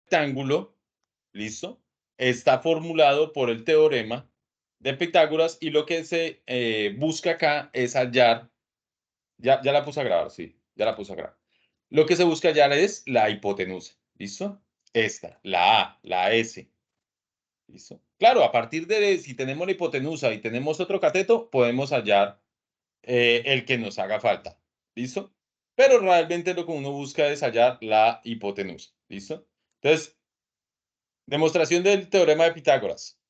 rectángulo, ¿listo? Está formulado por el teorema de Pitágoras y lo que se busca acá es hallar, ya la puse a grabar, sí, ya la puse a grabar. Lo que se busca hallar es la hipotenusa, ¿listo? Esta, la A, la S, ¿listo? Claro, a partir de si tenemos la hipotenusa y tenemos otro cateto, podemos hallar el que nos haga falta, ¿listo? Pero realmente lo que uno busca es hallar la hipotenusa, ¿listo? Entonces, demostración del teorema de Pitágoras,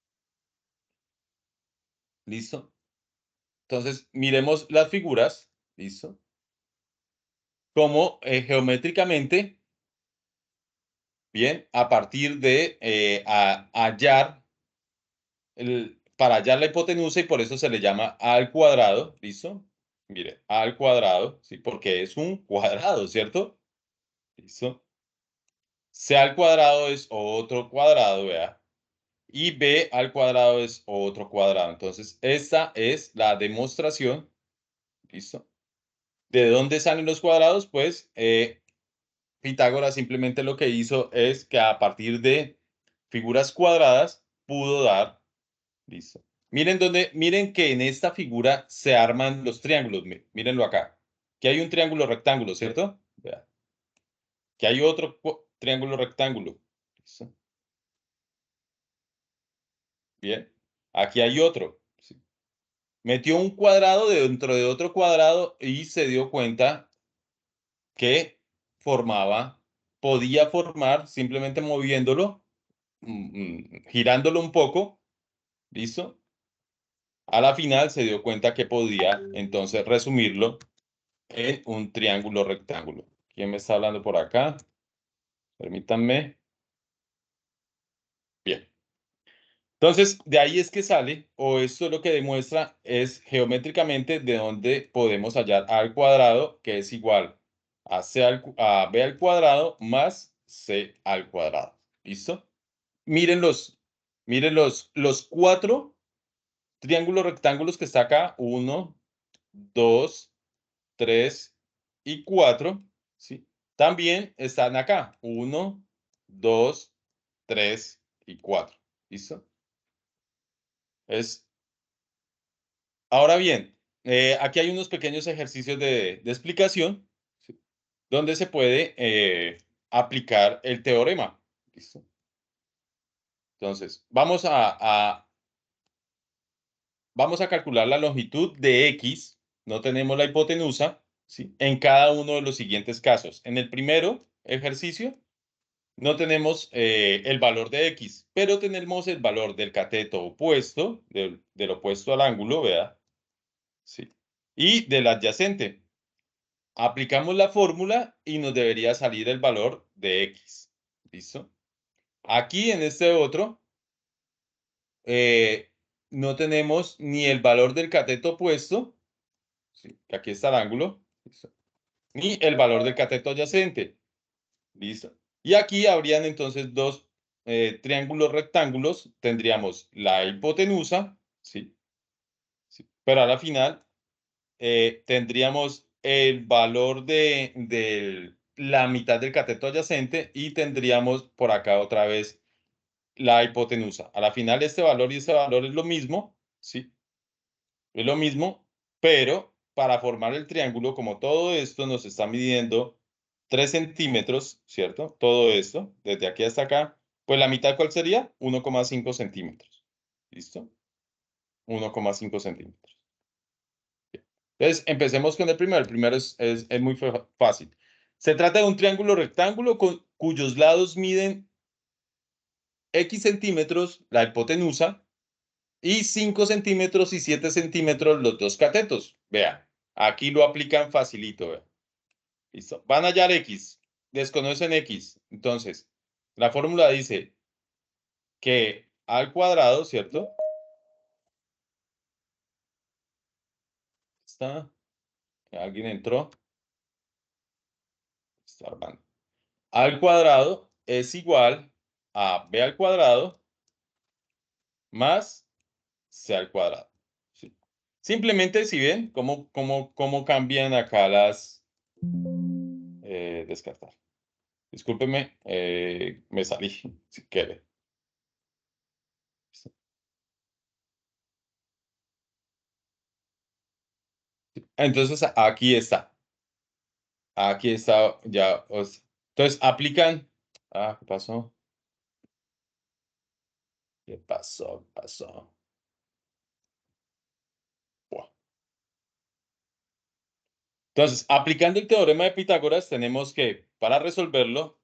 ¿listo? Entonces, miremos las figuras, ¿listo? Como geométricamente, bien, a partir de hallar, para hallar la hipotenusa y por eso se le llama a al cuadrado, ¿listo? Mire, a al cuadrado, ¿sí? Porque es un cuadrado, ¿cierto? ¿Listo? C al cuadrado es otro cuadrado, vea. Y b al cuadrado es otro cuadrado. Entonces, esta es la demostración, ¿listo? ¿De dónde salen los cuadrados? Pues Pitágoras simplemente lo que hizo es que a partir de figuras cuadradas pudo dar, ¿listo? Miren que en esta figura se arman los triángulos. Mírenlo acá. Que hay un triángulo rectángulo, ¿cierto? Vea. Que hay otro triángulo rectángulo. ¿Listo? Bien. Aquí hay otro. ¿Sí? Metió un cuadrado dentro de otro cuadrado y se dio cuenta que podía formar simplemente moviéndolo, girándolo un poco, ¿listo? A la final se dio cuenta que podía entonces resumirlo en un triángulo rectángulo. ¿Quién me está hablando por acá? Permítanme. Bien. Entonces, de ahí es que sale, o esto lo que demuestra es geométricamente de dónde podemos hallar a al cuadrado, que es igual a b al cuadrado más c al cuadrado. ¿Listo? Miren los cuatro triángulos rectángulos que está acá. 1, 2, 3 y 4. ¿Sí? También están acá. 1, 2, 3 y 4. ¿Listo? Es Ahora bien, aquí hay unos pequeños ejercicios de explicación, ¿sí? Donde se puede aplicar el teorema. ¿Listo? Entonces, vamos a calcular la longitud de X, no tenemos la hipotenusa, ¿sí? En cada uno de los siguientes casos. En el primero ejercicio, no tenemos el valor de X, pero tenemos el valor del cateto opuesto, del opuesto al ángulo, ¿verdad? Sí. Y del adyacente. Aplicamos la fórmula y nos debería salir el valor de X. ¿Listo? Aquí en este otro eh, no tenemos ni el valor del cateto opuesto, ¿sí? Que aquí está el ángulo, ¿listo? Ni el valor del cateto adyacente. ¿Listo? Y aquí habrían entonces dos triángulos rectángulos. Tendríamos la hipotenusa, ¿sí? ¿Sí? Pero a la final tendríamos el valor de la mitad del cateto adyacente y tendríamos por acá otra vez la hipotenusa. A la final este valor y este valor es lo mismo, ¿sí? Es lo mismo, pero para formar el triángulo, como todo esto nos está midiendo 3 centímetros, ¿cierto? Todo esto, desde aquí hasta acá, pues la mitad, ¿cuál sería? 1,5 centímetros. ¿Listo? 1,5 centímetros. Entonces, empecemos con el primero. El primero es muy fácil. Se trata de un triángulo rectángulo cuyos lados miden X centímetros, la hipotenusa, y 5 centímetros y 7 centímetros los dos catetos. Vea, aquí lo aplican facilito. Vea. ¿Listo? Van a hallar X, desconocen X. Entonces, la fórmula dice que al cuadrado, ¿cierto? Está, alguien entró. Está hablando. Al cuadrado es igual a b al cuadrado más c al cuadrado. ¿Sí? Simplemente, si ven cómo cambian acá descartar. Discúlpeme, me salí, si quiere. Entonces, aquí está. Aquí está ya. Entonces, aplican. ¿Qué pasó? ¿Qué pasó? ¿Qué pasó? Buah. Entonces, aplicando el teorema de Pitágoras, tenemos que, para resolverlo,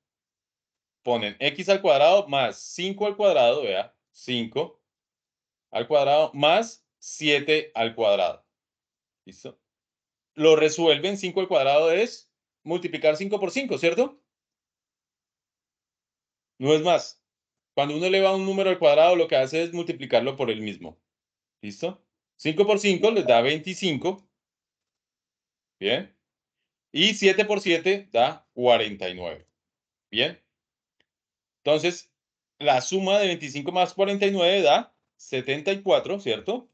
ponen x al cuadrado más 5 al cuadrado, vea, 5 al cuadrado más 7 al cuadrado. ¿Listo? Lo resuelven, 5 al cuadrado es multiplicar 5 por 5, ¿cierto? No es más. Cuando uno eleva un número al cuadrado, lo que hace es multiplicarlo por el mismo. ¿Listo? 5 por 5 les da 25. Bien. Y 7 por 7 da 49. Bien. Entonces, la suma de 25 más 49 da 74, ¿cierto?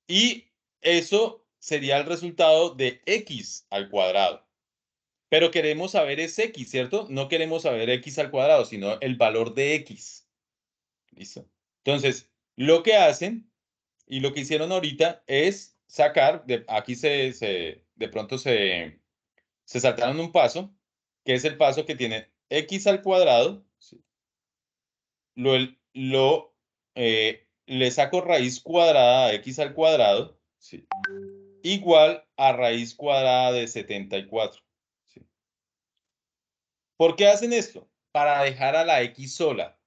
Y eso sería el resultado de x al cuadrado. Pero queremos saber es x, ¿cierto? No queremos saber x al cuadrado, sino el valor de x. ¿Listo? Entonces, lo que hacen y lo que hicieron ahorita es sacar, aquí de pronto se saltaron un paso, que es el paso que tiene x al cuadrado, ¿sí? Le saco raíz cuadrada a x al cuadrado, ¿sí? Igual a raíz cuadrada de 74. ¿Sí? ¿Por qué hacen esto? Para dejar a la x sola.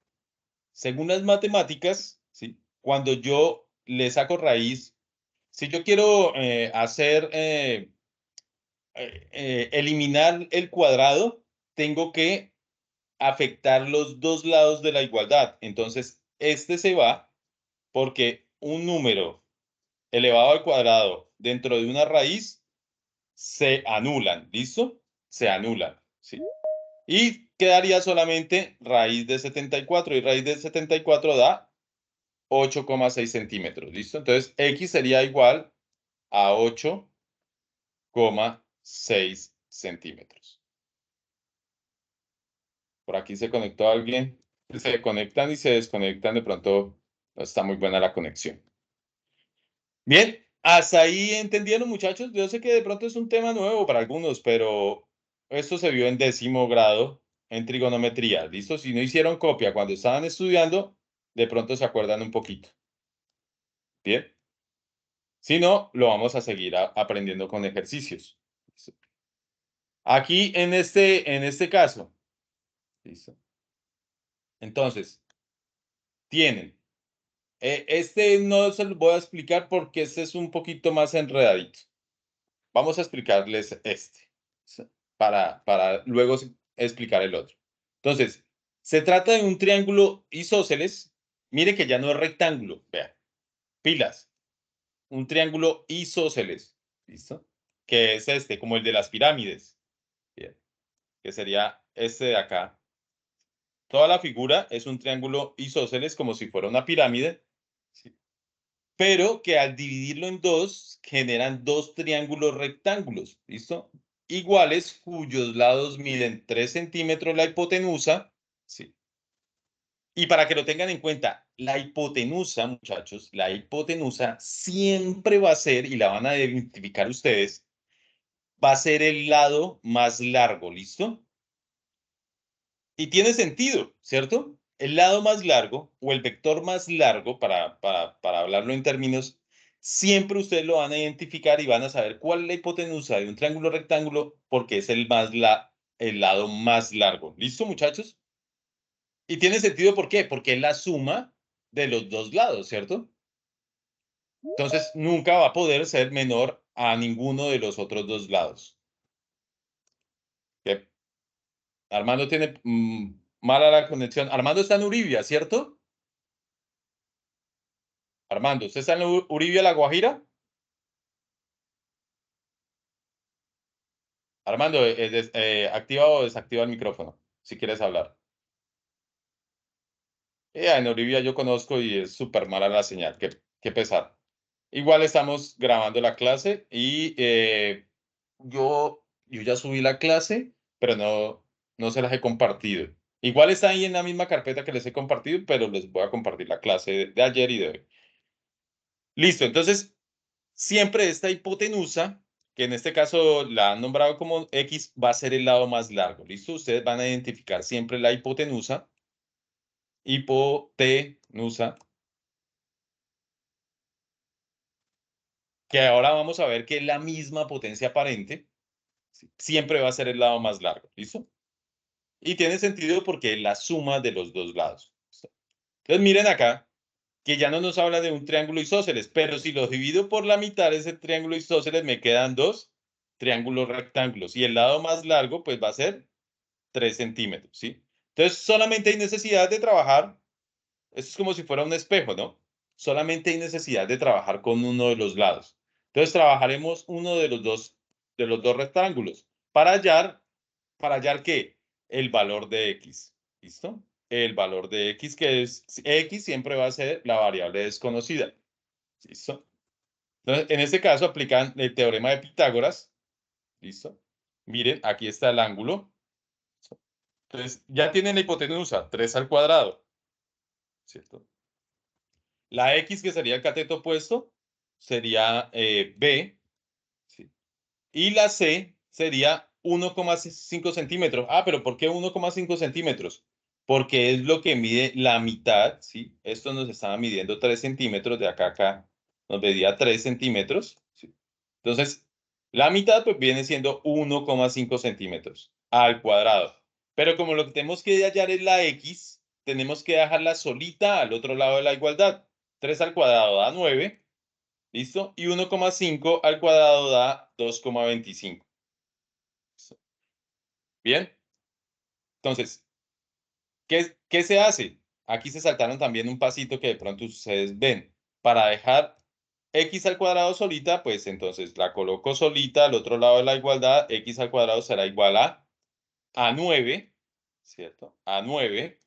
Según las matemáticas, ¿sí? Cuando yo le saco raíz, si yo quiero eliminar el cuadrado, tengo que afectar los dos lados de la igualdad. Entonces, este se va porque un número elevado al cuadrado dentro de una raíz se anulan. ¿Listo? Se anulan. ¿Sí? Y quedaría solamente raíz de 74 y raíz de 74 da 8,6 centímetros. ¿Listo? Entonces, x sería igual a 8,6 centímetros. Por aquí se conectó alguien. Se conectan y se desconectan. De pronto no está muy buena la conexión. Bien, hasta ahí entendieron, muchachos. Yo sé que de pronto es un tema nuevo para algunos, pero esto se vio en 10º grado en trigonometría. ¿Listo? Si no hicieron copia cuando estaban estudiando, de pronto se acuerdan un poquito. Bien. Si no, lo vamos a seguir aprendiendo con ejercicios. ¿Listo? Aquí en este caso, ¿listo? Entonces, tienen. Este no se lo voy a explicar porque este es un poquito más enredadito. Vamos a explicarles este, ¿sí? Para luego explicar el otro. Entonces, se trata de un triángulo isósceles. Mire que ya no es rectángulo. Vean, pilas. Un triángulo isósceles. ¿Listo? Que es este, como el de las pirámides. Bien, que sería este de acá. Toda la figura es un triángulo isósceles como si fuera una pirámide, ¿sí? Pero que al dividirlo en dos generan dos triángulos rectángulos, ¿listo? Iguales, cuyos lados miden 3 centímetros la hipotenusa, ¿sí? Y para que lo tengan en cuenta, la hipotenusa, muchachos, la hipotenusa siempre va a ser, y la van a identificar ustedes, va a ser el lado más largo, ¿listo? Y tiene sentido, ¿cierto? El lado más largo o el vector más largo, para hablarlo en términos, siempre ustedes lo van a identificar y van a saber cuál es la hipotenusa de un triángulo rectángulo porque es el lado más largo. ¿Listo, muchachos? Y tiene sentido, ¿por qué? Porque es la suma de los dos lados, ¿cierto? Entonces, nunca va a poder ser menor a ninguno de los otros dos lados. ¿Qué? Armando tiene mala la conexión. Armando está en Uribia, ¿cierto? Armando, ¿usted está en Uribia, La Guajira? Armando, activa o desactiva el micrófono, si quieres hablar. En Uribia yo conozco y es súper mala la señal, qué pesar. Igual estamos grabando la clase y yo ya subí la clase, pero no. no se las he compartido. Igual está ahí en la misma carpeta que les he compartido, pero les voy a compartir la clase de ayer y de hoy. Listo, entonces, siempre esta hipotenusa, que en este caso la han nombrado como X, va a ser el lado más largo. ¿Listo? Ustedes van a identificar siempre la hipotenusa. Hipotenusa. Que ahora vamos a ver que la misma potencia aparente siempre va a ser el lado más largo. ¿Listo? Y tiene sentido porque es la suma de los dos lados. ¿Listo? Entonces, miren acá que ya no nos habla de un triángulo isósceles, pero si lo divido por la mitad de ese triángulo isósceles, me quedan dos triángulos rectángulos. Y el lado más largo, pues va a ser 3 centímetros, ¿sí? Entonces, solamente hay necesidad de trabajar, esto es como si fuera un espejo, ¿no? Solamente hay necesidad de trabajar con uno de los lados. Entonces, trabajaremos uno de los dos rectángulos para hallar ¿qué? El valor de X, ¿listo? El valor de X, que es X, siempre va a ser la variable desconocida, ¿listo? Entonces, en este caso aplican el teorema de Pitágoras, ¿listo? Miren, aquí está el ángulo. Entonces, ya tienen la hipotenusa, 3 al cuadrado, ¿cierto? La X, que sería el cateto opuesto, sería B, ¿sí? Y la C sería 1,5 centímetros. Ah, pero ¿por qué 1,5 centímetros? Porque es lo que mide la mitad, ¿sí? Esto nos estaba midiendo 3 centímetros, de acá a acá nos medía 3 centímetros, ¿sí? Entonces, la mitad pues viene siendo 1,5 centímetros al cuadrado. Pero como lo que tenemos que hallar es la X, tenemos que dejarla solita al otro lado de la igualdad. 3 al cuadrado da 9, ¿listo? Y 1,5 al cuadrado da 2,25. Bien, entonces, ¿qué se hace? Aquí se saltaron también un pasito que de pronto ustedes ven. Para dejar X al cuadrado solita, pues entonces la coloco solita al otro lado de la igualdad. X al cuadrado será igual a 9, ¿cierto? A 9.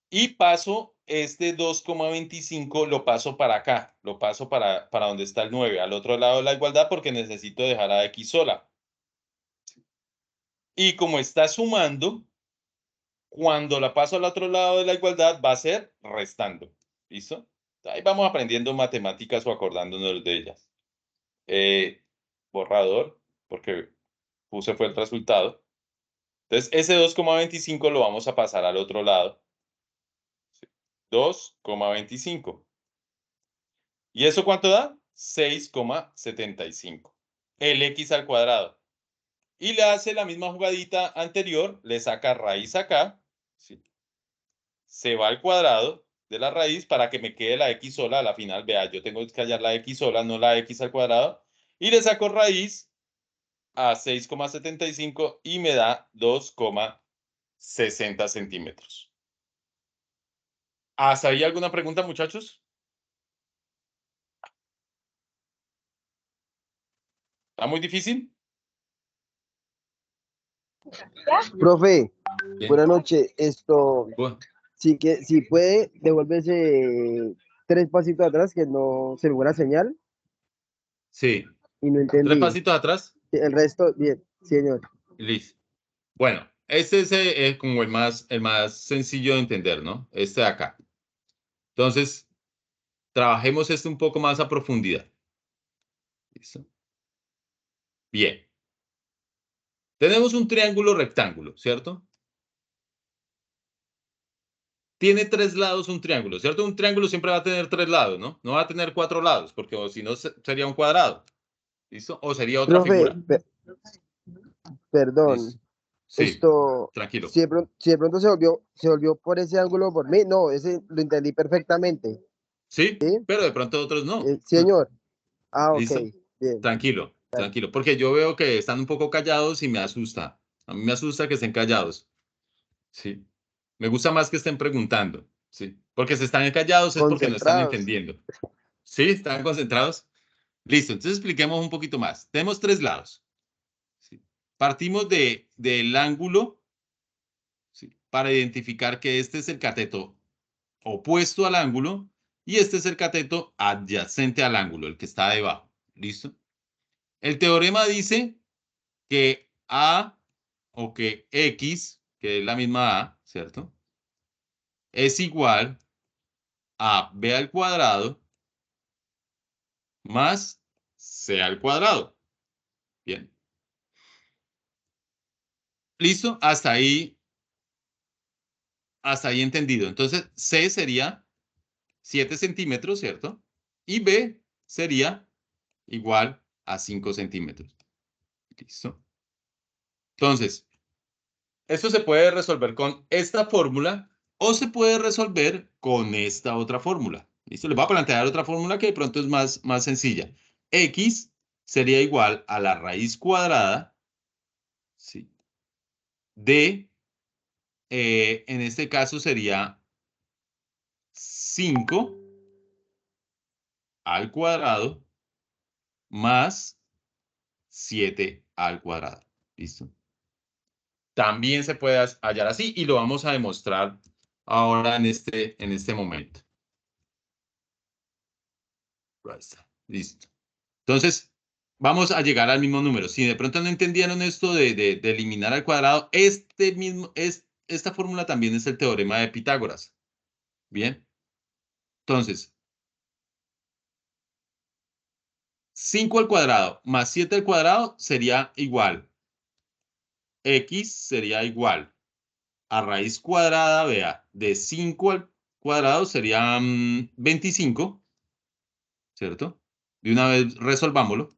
Y paso este 2,25, lo paso para acá. Lo paso para donde está el 9, al otro lado de la igualdad, porque necesito dejar a X sola. Y como está sumando, cuando la paso al otro lado de la igualdad va a ser restando. ¿Listo? Ahí vamos aprendiendo matemáticas o acordándonos de ellas. Borrador, porque puse fue el resultado. Entonces, ese 2,25 lo vamos a pasar al otro lado. 2,25. ¿Y eso cuánto da? 6,75. El X al cuadrado. Y le hace la misma jugadita anterior, le saca raíz acá, ¿sí? Se va al cuadrado de la raíz para que me quede la X sola. A la final, vea, yo tengo que hallar la X sola, no la X al cuadrado. Y le saco raíz a 6,75 y me da 2,60 centímetros. ¿Hasta ahí alguna pregunta, muchachos? ¿Está muy difícil? Profe, Bien. buenas noches. Bueno, Si puede devolverse 3 pasitos atrás, que no se me fue la señal sí. y no 3 entendí. pasitos atrás. El resto, bien, sí, señor. Listo. Bueno, este es como el más sencillo de entender, ¿no? Este de acá. Entonces, trabajemos esto un poco más a profundidad. ¿Listo? Bien. Tenemos un triángulo rectángulo, ¿cierto? Tiene 3 lados un triángulo, ¿cierto? Un triángulo siempre va a tener 3 lados, ¿no? No va a tener 4 lados, porque si no sería un cuadrado. ¿Listo? O sería otra Profe, figura. perdón. ¿Listo? Sí, tranquilo. Si de pronto se volvió por ese ángulo por mí, no, ese lo entendí perfectamente. Sí, ¿Sí? pero de pronto otros no. Sí, señor. Ah, ok, ¿Listo? bien. Tranquilo, Dale. tranquilo. Porque yo veo que están un poco callados y me asusta. A mí me asusta que estén callados. Sí. Me gusta más que estén preguntando. Sí. Porque si están callados es porque no están Concentrados. entendiendo. ¿Sí? ¿Están concentrados? Listo. Entonces expliquemos un poquito más. Tenemos 3 lados. ¿Sí? Partimos del ángulo, ¿sí? Para identificar que este es el cateto opuesto al ángulo y este es el cateto adyacente al ángulo, el que está debajo. ¿Listo? El teorema dice que A o que X, que es la misma A, ¿cierto? Es igual a B al cuadrado más C al cuadrado. Bien. ¿Listo? Hasta ahí entendido. Entonces, C sería 7 centímetros, ¿cierto? Y B sería igual a 5 centímetros. ¿Listo? Entonces, esto se puede resolver con esta fórmula o se puede resolver con esta otra fórmula. ¿Listo? Les voy a plantear otra fórmula que de pronto es más sencilla. X sería igual a la raíz cuadrada, ¿sí? De, en este caso sería 5 al cuadrado más 7 al cuadrado. ¿Listo? También se puede hallar así y lo vamos a demostrar ahora en este momento. Ahí está. Listo. Entonces, vamos a llegar al mismo número. Si de pronto no entendieron esto de eliminar al cuadrado, esta fórmula también es el teorema de Pitágoras. Bien. Entonces, 5 al cuadrado más 7 al cuadrado sería igual. X sería igual a raíz cuadrada, vea, de 5 al cuadrado sería 25, ¿cierto? De una vez resolvámoslo.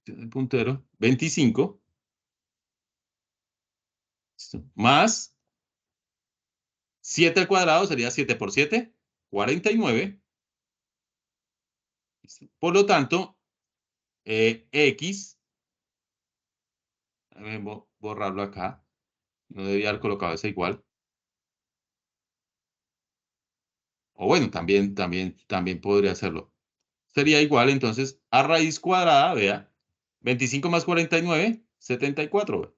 El puntero, 25, ¿listo? Más 7 al cuadrado sería 7 por 7, 49. ¿Listo? Por lo tanto, X, déjame borrarlo acá, no debía haber colocado ese igual. O bueno, también podría hacerlo. Sería igual entonces a raíz cuadrada, vea, 25 más 49, 74. Vea.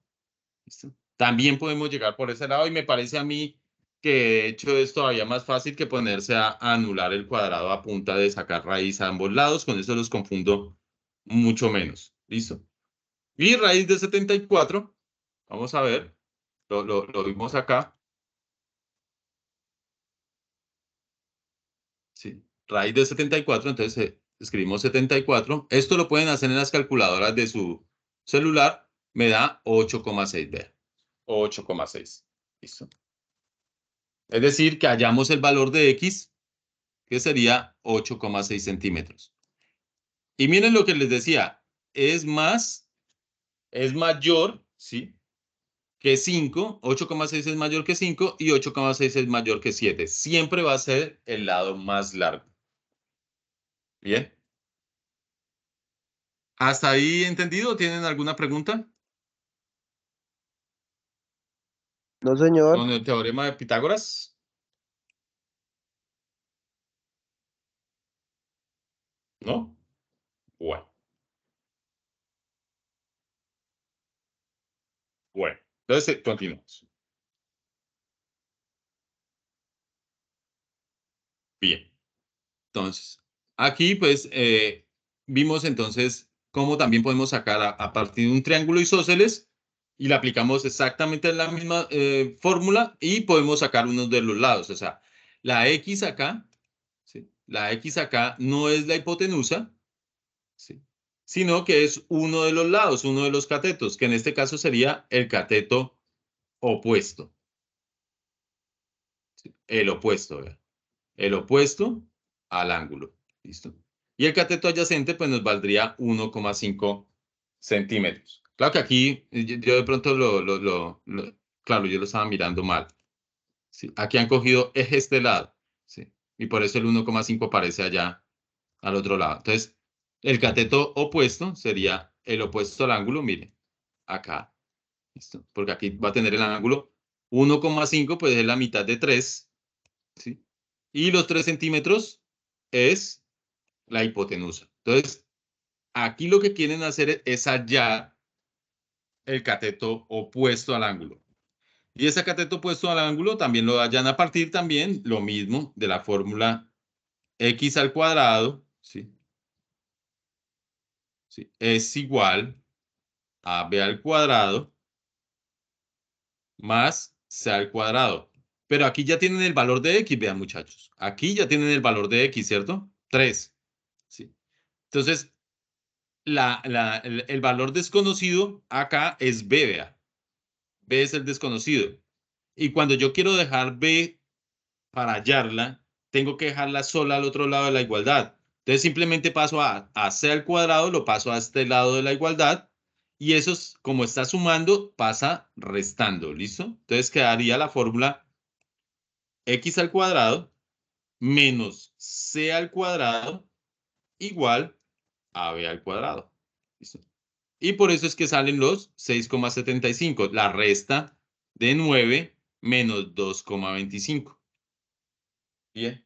¿Listo? También podemos llegar por ese lado y me parece a mí que de hecho es todavía más fácil que ponerse a anular el cuadrado a punta de sacar raíz a ambos lados. Con eso los confundo mucho menos. ¿Listo? Y raíz de 74, vamos a ver, lo vimos acá. Sí, raíz de 74, entonces escribimos 74. Esto lo pueden hacer en las calculadoras de su celular. Me da 8,6, vea. 8,6. ¿Listo? Es decir, que hallamos el valor de X, que sería 8,6 centímetros. Y miren lo que les decía, es mayor, ¿sí? Que 5, 8,6 es mayor que 5 y 8,6 es mayor que 7. Siempre va a ser el lado más largo. Bien. ¿Hasta ahí entendido? ¿Tienen alguna pregunta? No, señor. Con el teorema de Pitágoras. ¿No? Bueno, bueno. Entonces, continuamos. Bien. Entonces, aquí pues vimos entonces cómo también podemos sacar a partir de un triángulo isósceles y le aplicamos exactamente la misma fórmula y podemos sacar uno de los lados. O sea, la X acá, ¿sí? La X acá no es la hipotenusa, ¿sí? Sino que es uno de los lados, uno de los catetos, que en este caso sería el cateto opuesto. ¿Sí? El opuesto, ¿verdad? El opuesto al ángulo. ¿Listo? Y el cateto adyacente, pues nos valdría 1,5 centímetros. Claro que aquí yo de pronto claro, yo lo estaba mirando mal. ¿Sí? Aquí han cogido este lado. ¿Sí? Y por eso el 1,5 aparece allá al otro lado. Entonces, el cateto opuesto sería el opuesto al ángulo, mire, acá. ¿Listo? Porque aquí va a tener el ángulo 1,5, pues es la mitad de 3. ¿Sí? Y los 3 centímetros es la hipotenusa. Entonces, aquí lo que quieren hacer es hallar el cateto opuesto al ángulo. Y ese cateto opuesto al ángulo también lo hallan a partir también, lo mismo, de la fórmula x al cuadrado, ¿sí? ¿Sí? Es igual AB al cuadrado más C al cuadrado. Pero aquí ya tienen el valor de X, vean muchachos. Aquí ya tienen el valor de X, ¿cierto? 3. ¿Sí? Entonces, el valor desconocido acá es B, vea. B es el desconocido. Y cuando yo quiero dejar B para hallarla, tengo que dejarla sola al otro lado de la igualdad. Entonces simplemente paso a C al cuadrado, lo paso a este lado de la igualdad, y eso, como está sumando, pasa restando, ¿listo? Entonces quedaría la fórmula X al cuadrado menos C al cuadrado igual a B al cuadrado. ¿Listo? Y por eso es que salen los 6,75, la resta de 9 menos 2,25. Bien.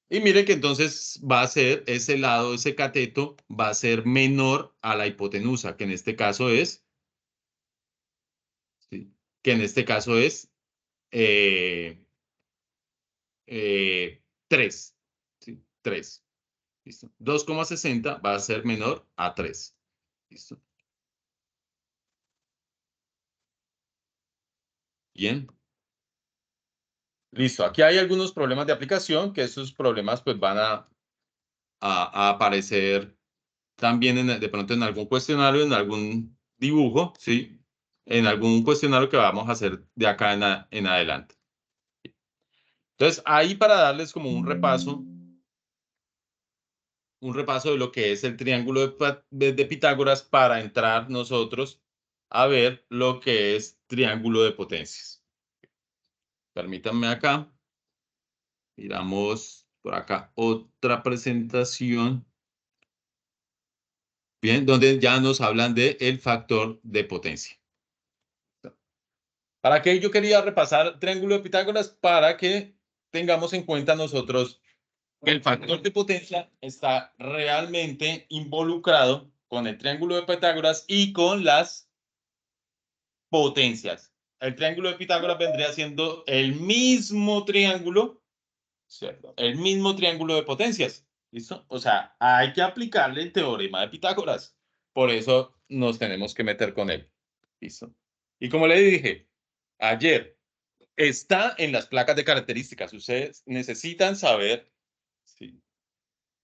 Y mire que entonces va a ser ese lado, ese cateto, va a ser menor a la hipotenusa, que en este caso es, ¿sí? Que en este caso es eh, 3. ¿Sí? 3. ¿Listo? 2,60 va a ser menor a 3. ¿Listo? Bien. Listo. Aquí hay algunos problemas de aplicación, que esos problemas pues van a aparecer también de pronto en algún cuestionario, en algún dibujo, ¿sí? En algún cuestionario que vamos a hacer de acá en adelante. Entonces, ahí para darles como un repaso de lo que es el triángulo de Pitágoras para entrar nosotros a ver lo que es triángulo de potencias. Permítanme acá, miramos por acá otra presentación. Bien, donde ya nos hablan de el factor de potencia. ¿Para qué yo quería repasar triángulo de Pitágoras? Para que tengamos en cuenta nosotros que el factor de potencia está realmente involucrado con el triángulo de Pitágoras y con las potencias. El triángulo de Pitágoras vendría siendo el mismo triángulo, ¿cierto? El mismo triángulo de potencias. ¿Listo? O sea, hay que aplicarle el teorema de Pitágoras. Por eso nos tenemos que meter con él. ¿Listo? Y como le dije ayer, está en las placas de características. Ustedes necesitan saber, sí,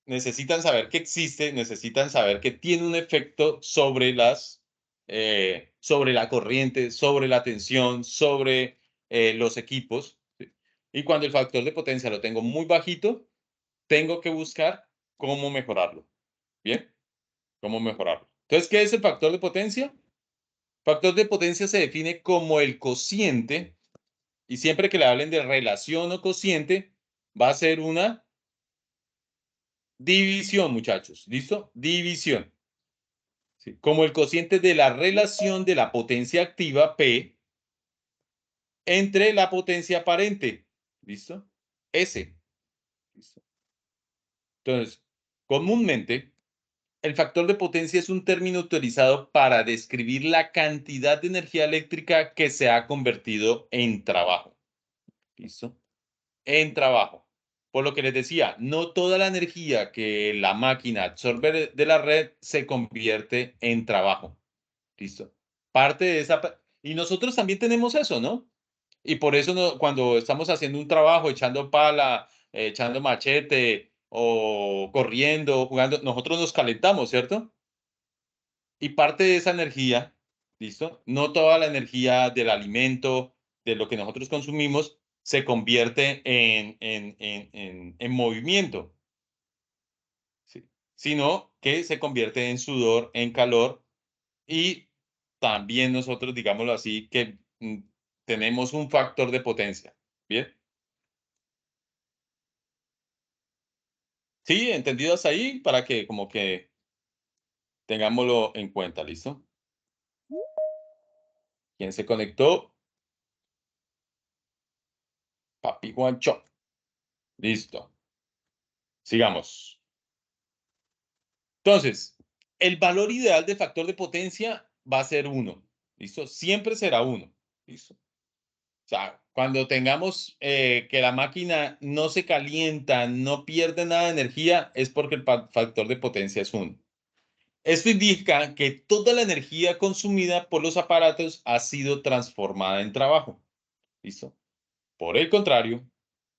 necesitan saber que existe, necesitan saber que tiene un efecto sobre sobre la corriente, sobre la tensión, sobre los equipos. ¿Sí? Y cuando el factor de potencia lo tengo muy bajito, tengo que buscar cómo mejorarlo. ¿Bien? ¿Cómo mejorarlo? Entonces, ¿qué es el factor de potencia? Factor de potencia se define como el cociente, y siempre que le hablen de relación o cociente, va a ser una división, muchachos. ¿Listo? División. ¿Sí? Como el cociente de la relación de la potencia activa, P, entre la potencia aparente. ¿Listo? S. ¿Listo? Entonces, comúnmente, el factor de potencia es un término utilizado para describir la cantidad de energía eléctrica que se ha convertido en trabajo. ¿Listo? En trabajo. Por lo que les decía, no toda la energía que la máquina absorbe de la red se convierte en trabajo. ¿Listo? Parte de esa... Y nosotros también tenemos eso, ¿no? Y por eso cuando estamos haciendo un trabajo, echando pala, echando machete o corriendo, jugando, nosotros nos calentamos, ¿cierto? Y parte de esa energía, ¿listo? No toda la energía del alimento, de lo que nosotros consumimos, se convierte en movimiento, ¿sí? Sino que se convierte en sudor, en calor, y también nosotros, digámoslo así, que tenemos un factor de potencia. ¿Bien? Sí, entendido hasta ahí para que como que tengámoslo en cuenta, ¿listo? ¿Quién se conectó? Papi Juancho. Listo. Sigamos. Entonces, el valor ideal del factor de potencia va a ser 1. ¿Listo? Siempre será 1. ¿Listo? O sea, cuando tengamos que la máquina no se calienta, no pierde nada de energía, es porque el factor de potencia es 1. Esto indica que toda la energía consumida por los aparatos ha sido transformada en trabajo. ¿Listo? Por el contrario,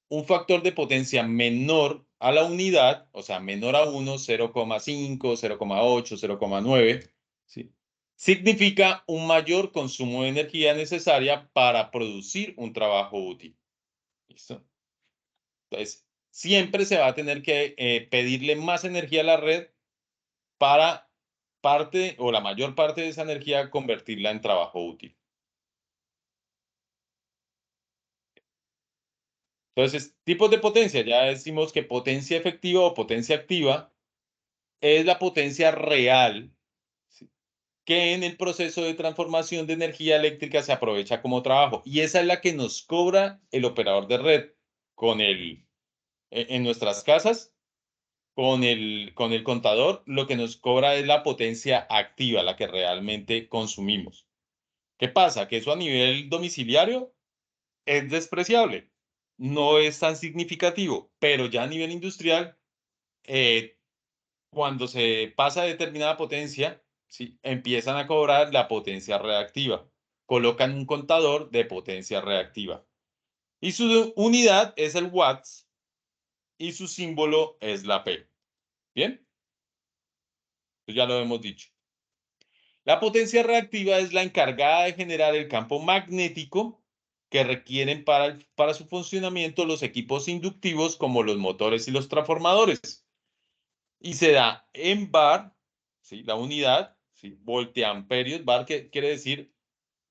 un factor de potencia menor a la unidad, o sea, menor a 1, 0,5, 0,8, 0,9, ¿sí? Significa un mayor consumo de energía necesaria para producir un trabajo útil. ¿Listo? Entonces, siempre se va a tener que pedirle más energía a la red para parte o la mayor parte de esa energía convertirla en trabajo útil. Entonces, tipos de potencia, ya decimos que potencia efectiva o potencia activa es la potencia real, ¿sí?, que en el proceso de transformación de energía eléctrica se aprovecha como trabajo. Y esa es la que nos cobra el operador de red con en nuestras casas, con el contador, lo que nos cobra es la potencia activa, la que realmente consumimos. ¿Qué pasa? Que eso a nivel domiciliario es despreciable, no es tan significativo, pero ya a nivel industrial, eh, cuando se pasa a determinada potencia, ¿sí?, empiezan a cobrar la potencia reactiva. Colocan un contador de potencia reactiva. Y su unidad es el watts y su símbolo es la P. ¿Bien? Pues ya lo hemos dicho. La potencia reactiva es la encargada de generar el campo magnético que requieren para su funcionamiento los equipos inductivos como los motores y los transformadores. Y se da en bar, ¿sí?, la unidad, ¿sí?, voltiamperios, bar que quiere decir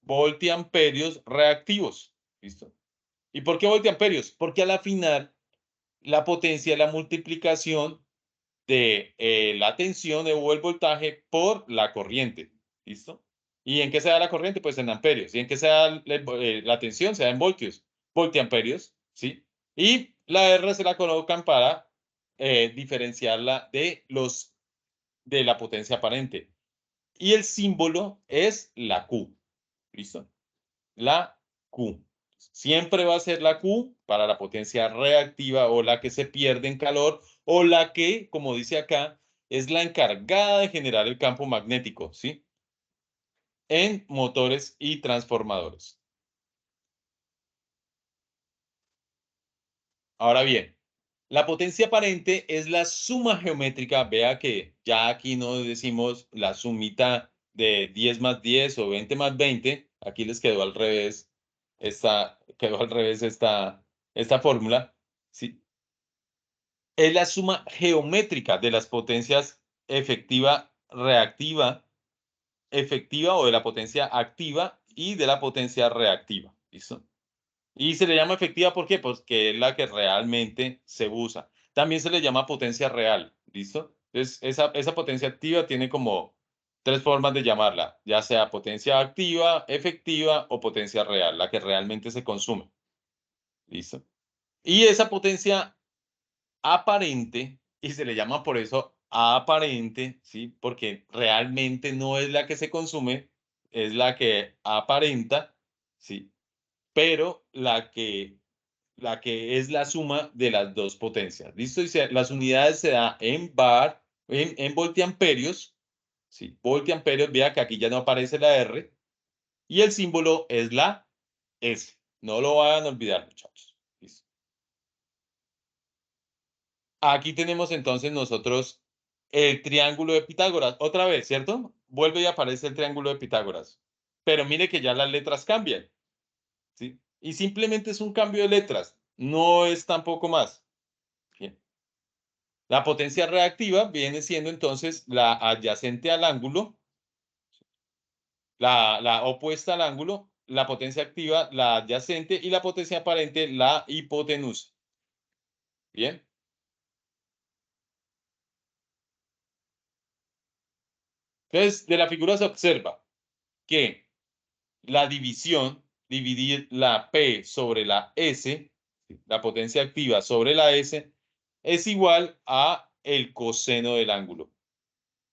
voltiamperios reactivos. ¿Listo? ¿Y por qué voltiamperios? Porque a la final la potencia es la multiplicación de la tensión o el voltaje por la corriente. ¿Listo? ¿Y en qué se da la corriente? Pues en amperios. ¿Y en qué se da la tensión? Se da en voltios, voltiamperios, ¿sí? Y la R se la colocan para diferenciarla de la potencia aparente. Y el símbolo es la Q. ¿Listo? La Q. Siempre va a ser la Q para la potencia reactiva o la que se pierde en calor o la que, como dice acá, es la encargada de generar el campo magnético, ¿sí?, en motores y transformadores. Ahora bien, la potencia aparente es la suma geométrica. Vea que ya aquí no decimos la sumita de 10 más 10 o 20 más 20. Aquí les quedó al revés quedó al revés esta fórmula. ¿Sí? Es la suma geométrica de las potencias efectiva, reactiva, efectiva o de la potencia activa y de la potencia reactiva. ¿Listo? Y se le llama efectiva, ¿por qué? Porque es la que realmente se usa. También se le llama potencia real, ¿listo? Entonces, esa potencia activa tiene como tres formas de llamarla, ya sea potencia activa, efectiva o potencia real, la que realmente se consume, ¿listo? Y esa potencia aparente, y se le llama por eso aparente, ¿sí? Porque realmente no es la que se consume, es la que aparenta, ¿sí? Pero la que es la suma de las dos potencias. ¿Listo? Y las unidades se da en bar, en voltiamperios, ¿sí? Voltiamperios, vea que aquí ya no aparece la R, y el símbolo es la S. No lo vayan a olvidar, muchachos. ¿Listo? Aquí tenemos entonces nosotros el triángulo de Pitágoras. Otra vez, ¿cierto? Vuelve y aparece el triángulo de Pitágoras. Pero mire que ya las letras cambian, ¿sí? Y simplemente es un cambio de letras, no es tampoco más. Bien. La potencia reactiva viene siendo entonces la adyacente al ángulo, la opuesta al ángulo, la potencia activa, la adyacente, y la potencia aparente, la hipotenusa. Bien. Entonces, de la figura se observa que la división, dividir la P sobre la S, la potencia activa sobre la S, es igual a el coseno del ángulo.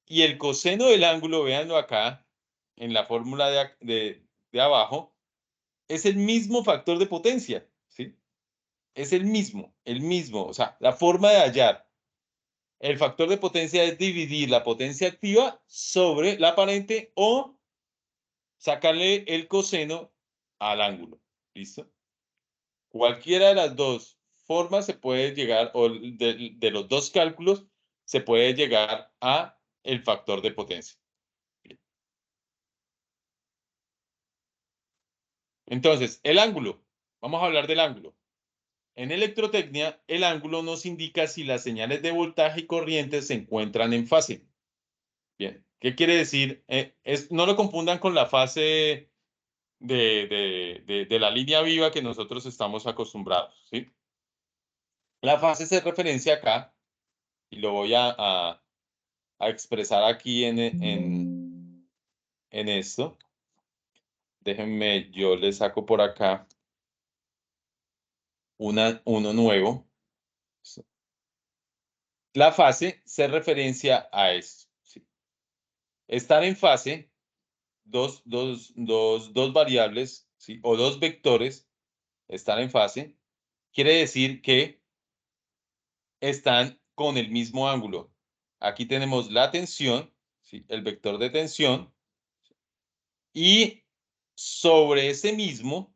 Y el coseno del ángulo, véanlo acá, en la fórmula de abajo, es el mismo factor de potencia, ¿sí? Es el mismo, o sea, la forma de hallar. El factor de potencia es dividir la potencia activa sobre la aparente o sacarle el coseno al ángulo. ¿Listo? Cualquiera de las dos formas se puede llegar, o de los dos cálculos, se puede llegar a el factor de potencia. Entonces, el ángulo. Vamos a hablar del ángulo. En electrotecnia, el ángulo nos indica si las señales de voltaje y corriente se encuentran en fase. Bien, ¿qué quiere decir? No lo confundan con la fase de la línea viva que nosotros estamos acostumbrados, ¿sí? La fase se referencia acá, y lo voy a expresar aquí en esto. Déjenme, yo le saco por acá uno nuevo. La fase se referencia a esto, ¿sí? Estar en fase, dos variables, ¿sí? O dos vectores, estar en fase, quiere decir que están con el mismo ángulo. Aquí tenemos la tensión, ¿sí? El vector de tensión, y sobre ese mismo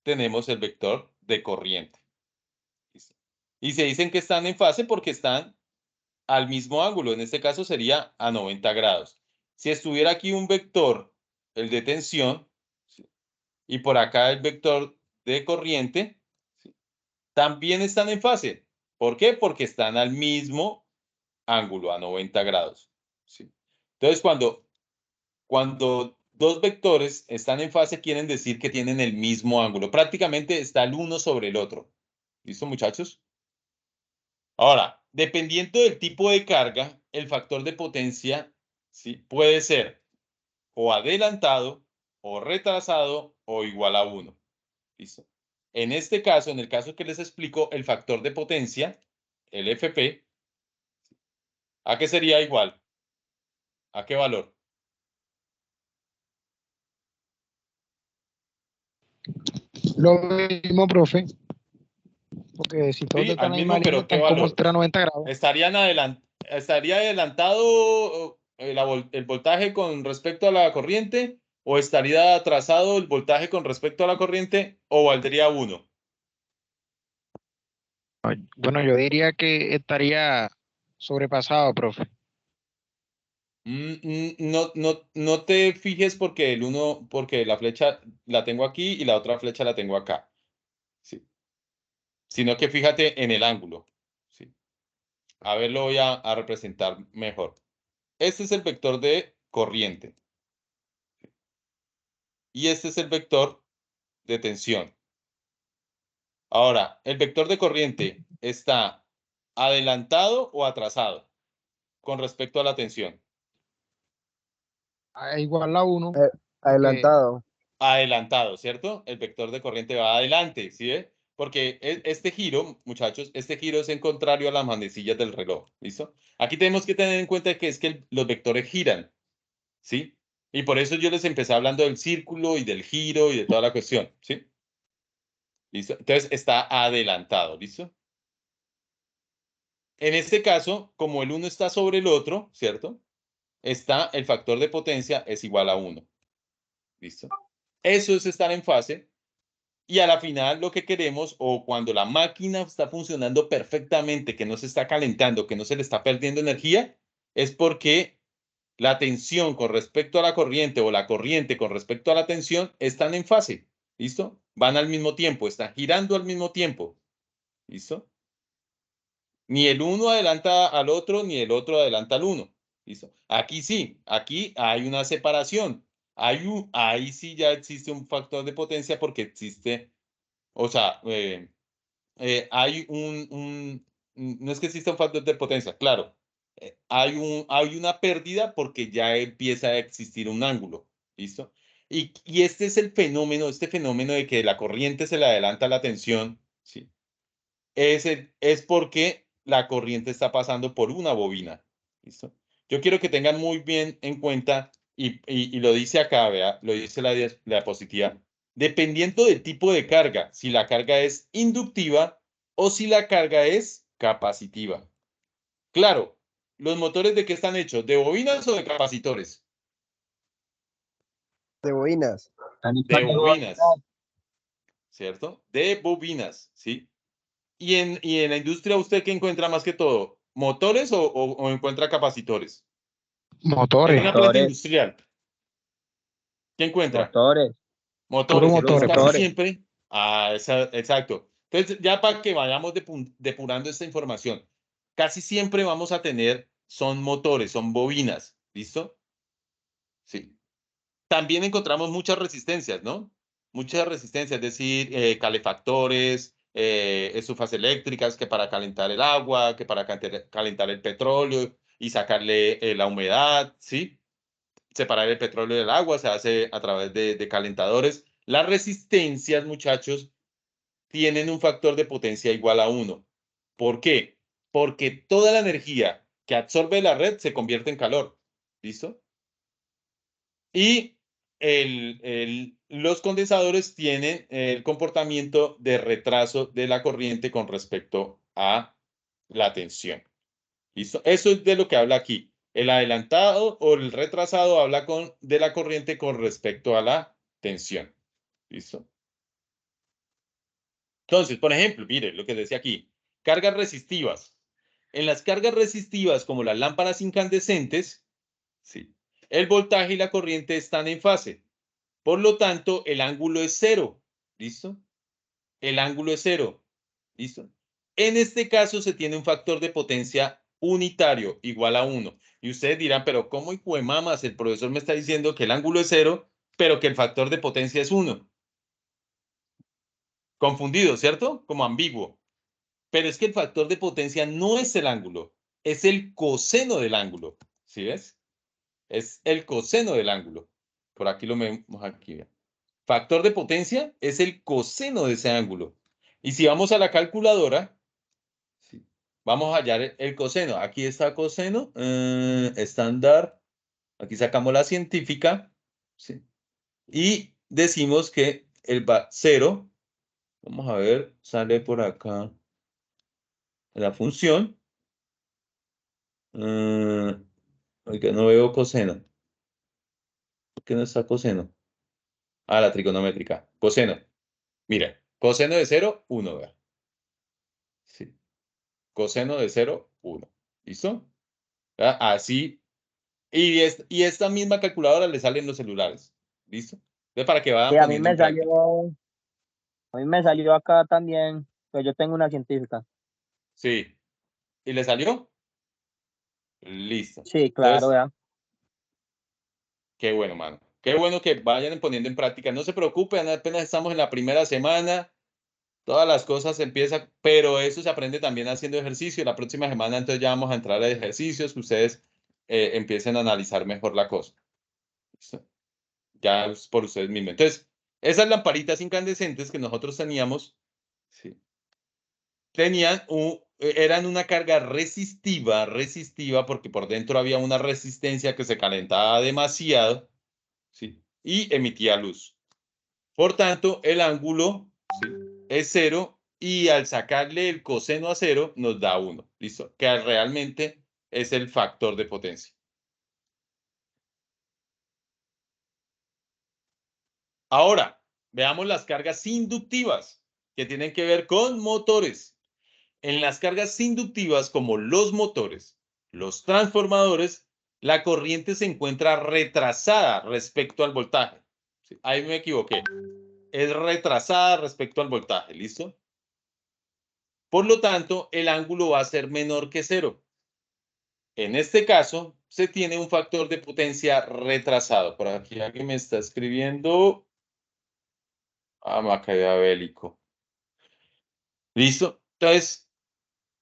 tenemos el vector de corriente. ¿Listo? Y se dicen que están en fase porque están al mismo ángulo. En este caso sería a 90 grados. Si estuviera aquí un vector, el de tensión, ¿sí? Y por acá el vector de corriente, ¿sí? También están en fase. ¿Por qué? Porque están al mismo ángulo, a 90 grados. ¿Sí? Entonces, cuando dos vectores están en fase, quieren decir que tienen el mismo ángulo. Prácticamente está el uno sobre el otro. ¿Listo, muchachos? Ahora, dependiendo del tipo de carga, el factor de potencia, ¿sí? Puede ser o adelantado, o retrasado, o igual a 1. ¿Listo? En este caso, en el caso que les explico, el factor de potencia, el FP, ¿a qué sería igual? ¿A qué valor? Lo mismo, profe, porque si todos Sí, están al en la misma mismo, línea, pero ¿qué están como valor? entre a 90 grados. ¿Estaría adelantado el voltaje con respecto a la corriente? ¿O estaría atrasado el voltaje con respecto a la corriente? ¿O valdría 1? Bueno, yo diría que estaría sobrepasado, profe. No te fijes porque porque la flecha la tengo aquí y la otra flecha la tengo acá. Sí. Sino que fíjate en el ángulo. Sí. A ver, lo voy a representar mejor. Este es el vector de corriente y este es el vector de tensión. Ahora, ¿el vector de corriente está adelantado o atrasado con respecto a la tensión? Igual a uno, porque Adelantado. Adelantado, ¿cierto? El vector de corriente va adelante, ¿sí ve? Porque este giro, muchachos, este giro es en contrario a las manecillas del reloj, ¿listo? Aquí tenemos que tener en cuenta que es que los vectores giran, ¿sí? Y por eso yo les empecé hablando del círculo y del giro y de toda la cuestión, ¿sí? ¿Listo? Entonces está adelantado, ¿listo? En este caso, como el uno está sobre el otro, ¿cierto? El factor de potencia es igual a 1, ¿listo? Eso es estar en fase. Y a la final lo que queremos, o cuando la máquina está funcionando perfectamente, que no se está calentando, que no se le está perdiendo energía, es porque la tensión con respecto a la corriente o la corriente con respecto a la tensión están en fase. ¿Listo? Van al mismo tiempo, están girando al mismo tiempo. ¿Listo? Ni el uno adelanta al otro, ni el otro adelanta al uno. ¿Listo? Aquí sí, aquí hay una separación. Ahí sí ya existe un factor de potencia porque existe, o sea, hay no es que exista un factor de potencia, claro, hay una pérdida porque ya empieza a existir un ángulo, ¿listo? Y este es este fenómeno de que la corriente se le adelanta a la tensión, ¿sí? Es porque la corriente está pasando por una bobina, ¿listo? Yo quiero que tengan muy bien en cuenta, y lo dice acá, vea, lo dice la diapositiva, dependiendo del tipo de carga, si la carga es inductiva o si la carga es capacitiva. Claro, ¿los motores de qué están hechos? ¿De bobinas o de capacitores? De bobinas. De bobinas, ¿cierto? De bobinas, ¿sí? ¿Y en la industria usted qué encuentra más que todo? ¿Motores o encuentra capacitores? En Motores, una planta industrial, ¿qué encuentra? motores, puro Motores. puros Entonces, motores, casi pa. motores. siempre, exacto. Entonces, ya para que vayamos depurando esta información, casi siempre vamos a tener, son motores, son bobinas, ¿listo? Sí. También encontramos muchas resistencias, ¿no? Muchas resistencias, es decir, calefactores, estufas eléctricas que para calentar el agua, que para calentar el petróleo y sacarle la humedad, ¿sí? Separar el petróleo del agua se hace a través de calentadores. Las resistencias, muchachos, tienen un factor de potencia igual a 1. ¿Por qué? Porque toda la energía que absorbe la red se convierte en calor. ¿Listo? Y los condensadores tienen el comportamiento de retraso de la corriente con respecto a la tensión. ¿Listo? Eso es de lo que habla aquí. El adelantado o el retrasado habla de la corriente con respecto a la tensión. ¿Listo? Entonces, por ejemplo, mire lo que decía aquí. Cargas resistivas. En las cargas resistivas, como las lámparas incandescentes, sí, el voltaje y la corriente están en fase. Por lo tanto, el ángulo es cero. ¿Listo? El ángulo es cero. ¿Listo? En este caso se tiene un factor de potencia unitario igual a 1. Y ustedes dirán, pero ¿cómo hijo de mamas? El profesor me está diciendo que el ángulo es cero, pero que el factor de potencia es 1. Confundido, ¿cierto? Como ambiguo. Pero es que el factor de potencia no es el ángulo, es el coseno del ángulo. ¿Sí ves? Es el coseno del ángulo. Por aquí lo vemos aquí. Factor de potencia es el coseno de ese ángulo. Y si vamos a la calculadora, sí, vamos a hallar el coseno. Aquí está coseno, estándar. Aquí sacamos la científica, sí, y decimos que el 0, vamos a ver, sale por acá la función. Oiga, no veo coseno. ¿Por qué no está coseno? Ah, la trigonométrica. Coseno. Mira, coseno de 0, 1, vea. Sí. Coseno de 0, 1. ¿Listo? ¿Verdad? Así. Y esta misma calculadora le sale en los celulares. ¿Listo? Entonces, para que Y vayan poniendo en práctica. a mí me salió acá también, pues yo tengo una científica. Sí. ¿Y le salió? Listo. Sí, claro, Entonces, ya. qué bueno, mano. Qué bueno que vayan poniendo en práctica. No se preocupen, apenas estamos en la primera semana. Todas las cosas se empiezan, pero eso se aprende también haciendo ejercicio. La próxima semana entonces ya vamos a entrar a ejercicios que ustedes empiecen a analizar mejor la cosa. ¿Listo? Ya es por ustedes mismos. Entonces, esas lamparitas incandescentes que nosotros teníamos, sí, eran una carga resistiva, porque por dentro había una resistencia que se calentaba demasiado, sí, y emitía luz. Por tanto, el ángulo, sí, es cero y al sacarle el coseno a cero nos da 1. ¿Listo? Que realmente es el factor de potencia. Ahora, veamos las cargas inductivas que tienen que ver con motores. En las cargas inductivas, como los motores, los transformadores, la corriente se encuentra retrasada respecto al voltaje. Sí, ahí me equivoqué. Es retrasada respecto al voltaje. ¿Listo? Por lo tanto, el ángulo va a ser menor que cero. En este caso, se tiene un factor de potencia retrasado. Por aquí alguien me está escribiendo. Maquiavélico. ¿Listo? Entonces,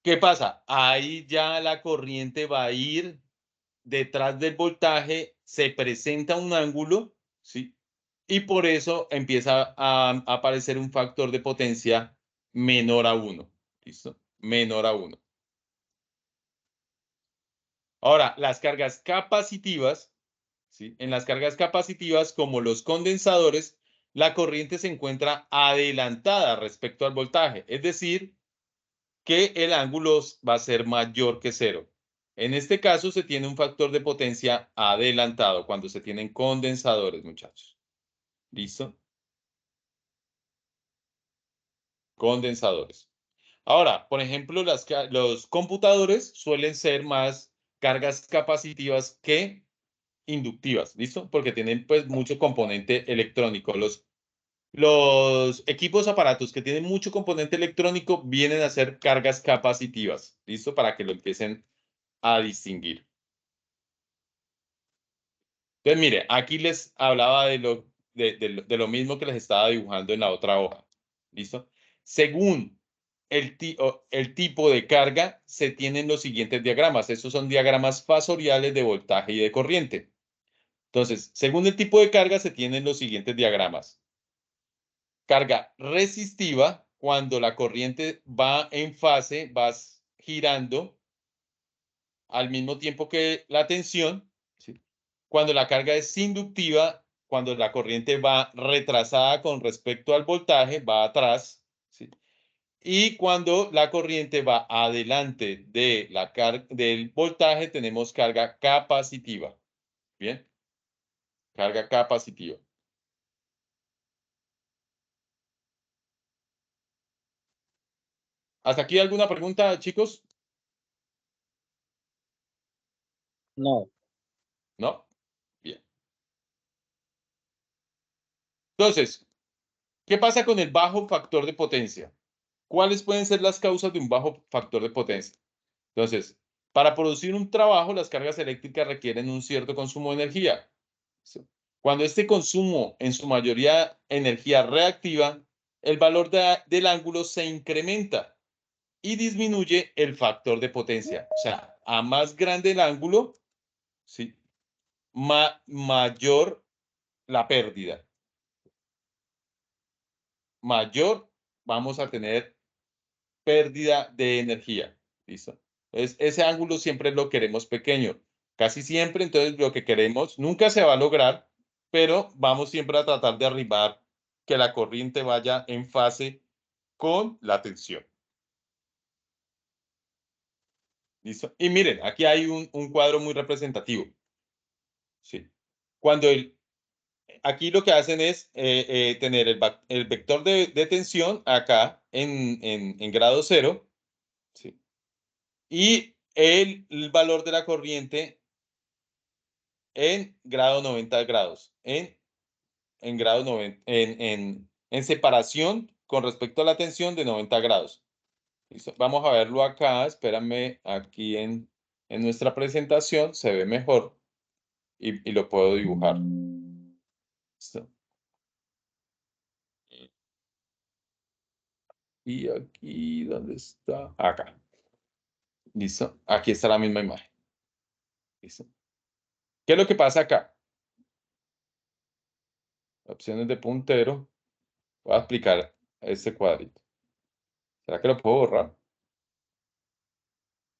¿qué pasa? Ahí ya la corriente va a ir detrás del voltaje, se presenta un ángulo, ¿sí? Y por eso empieza a aparecer un factor de potencia menor a 1. ¿Listo? Menor a 1. Ahora, las cargas capacitivas, ¿sí? En las cargas capacitivas, como los condensadores, la corriente se encuentra adelantada respecto al voltaje, es decir, que el ángulo va a ser mayor que cero. En este caso se tiene un factor de potencia adelantado cuando se tienen condensadores, muchachos. ¿Listo? Condensadores. Ahora, por ejemplo, los computadores suelen ser más cargas capacitivas que inductivas, ¿listo? Porque tienen pues mucho componente electrónico. Los equipos aparatos que tienen mucho componente electrónico vienen a ser cargas capacitivas, ¿listo? Para que lo empiecen a distinguir. Entonces, mire, aquí les hablaba de lo mismo que les estaba dibujando en la otra hoja, ¿listo? Según el tipo de carga, se tienen los siguientes diagramas. Estos son diagramas fasoriales de voltaje y de corriente. Entonces, según el tipo de carga, se tienen los siguientes diagramas. Carga resistiva, cuando la corriente va en fase, va girando al mismo tiempo que la tensión, ¿sí? Cuando la carga es inductiva, cuando la corriente va retrasada con respecto al voltaje, va atrás, ¿sí? Y cuando la corriente va adelante del voltaje, tenemos carga capacitiva. Bien, carga capacitiva. ¿Hasta aquí alguna pregunta, chicos? No. ¿No? Bien. Entonces, ¿qué pasa con el bajo factor de potencia? ¿Cuáles pueden ser las causas de un bajo factor de potencia? Entonces, para producir un trabajo, las cargas eléctricas requieren un cierto consumo de energía. Cuando este consumo, en su mayoría energía reactiva, el valor del ángulo se incrementa y disminuye el factor de potencia. O sea, a más grande el ángulo, ¿sí? Mayor la pérdida. Mayor vamos a tener pérdida de energía. ¿Listo? Ese ángulo siempre lo queremos pequeño. Casi siempre, entonces, lo que queremos nunca se va a lograr, pero vamos siempre a tratar de arribar que la corriente vaya en fase con la tensión. ¿Listo? Y miren, aquí hay un cuadro muy representativo. ¿Sí? Aquí lo que hacen es tener el vector de tensión acá en grado cero, ¿sí? Y el valor de la corriente en grado 90 grados, en grado 90, en separación con respecto a la tensión de 90 grados. ¿Listo? Vamos a verlo acá, espérame, aquí en nuestra presentación se ve mejor y lo puedo dibujar. ¿Listo? Y aquí, ¿dónde está? Acá. ¿Listo? Aquí está la misma imagen. ¿Listo? ¿Qué es lo que pasa acá? Opciones de puntero. Voy a explicar este cuadrito. ¿Será que lo puedo borrar?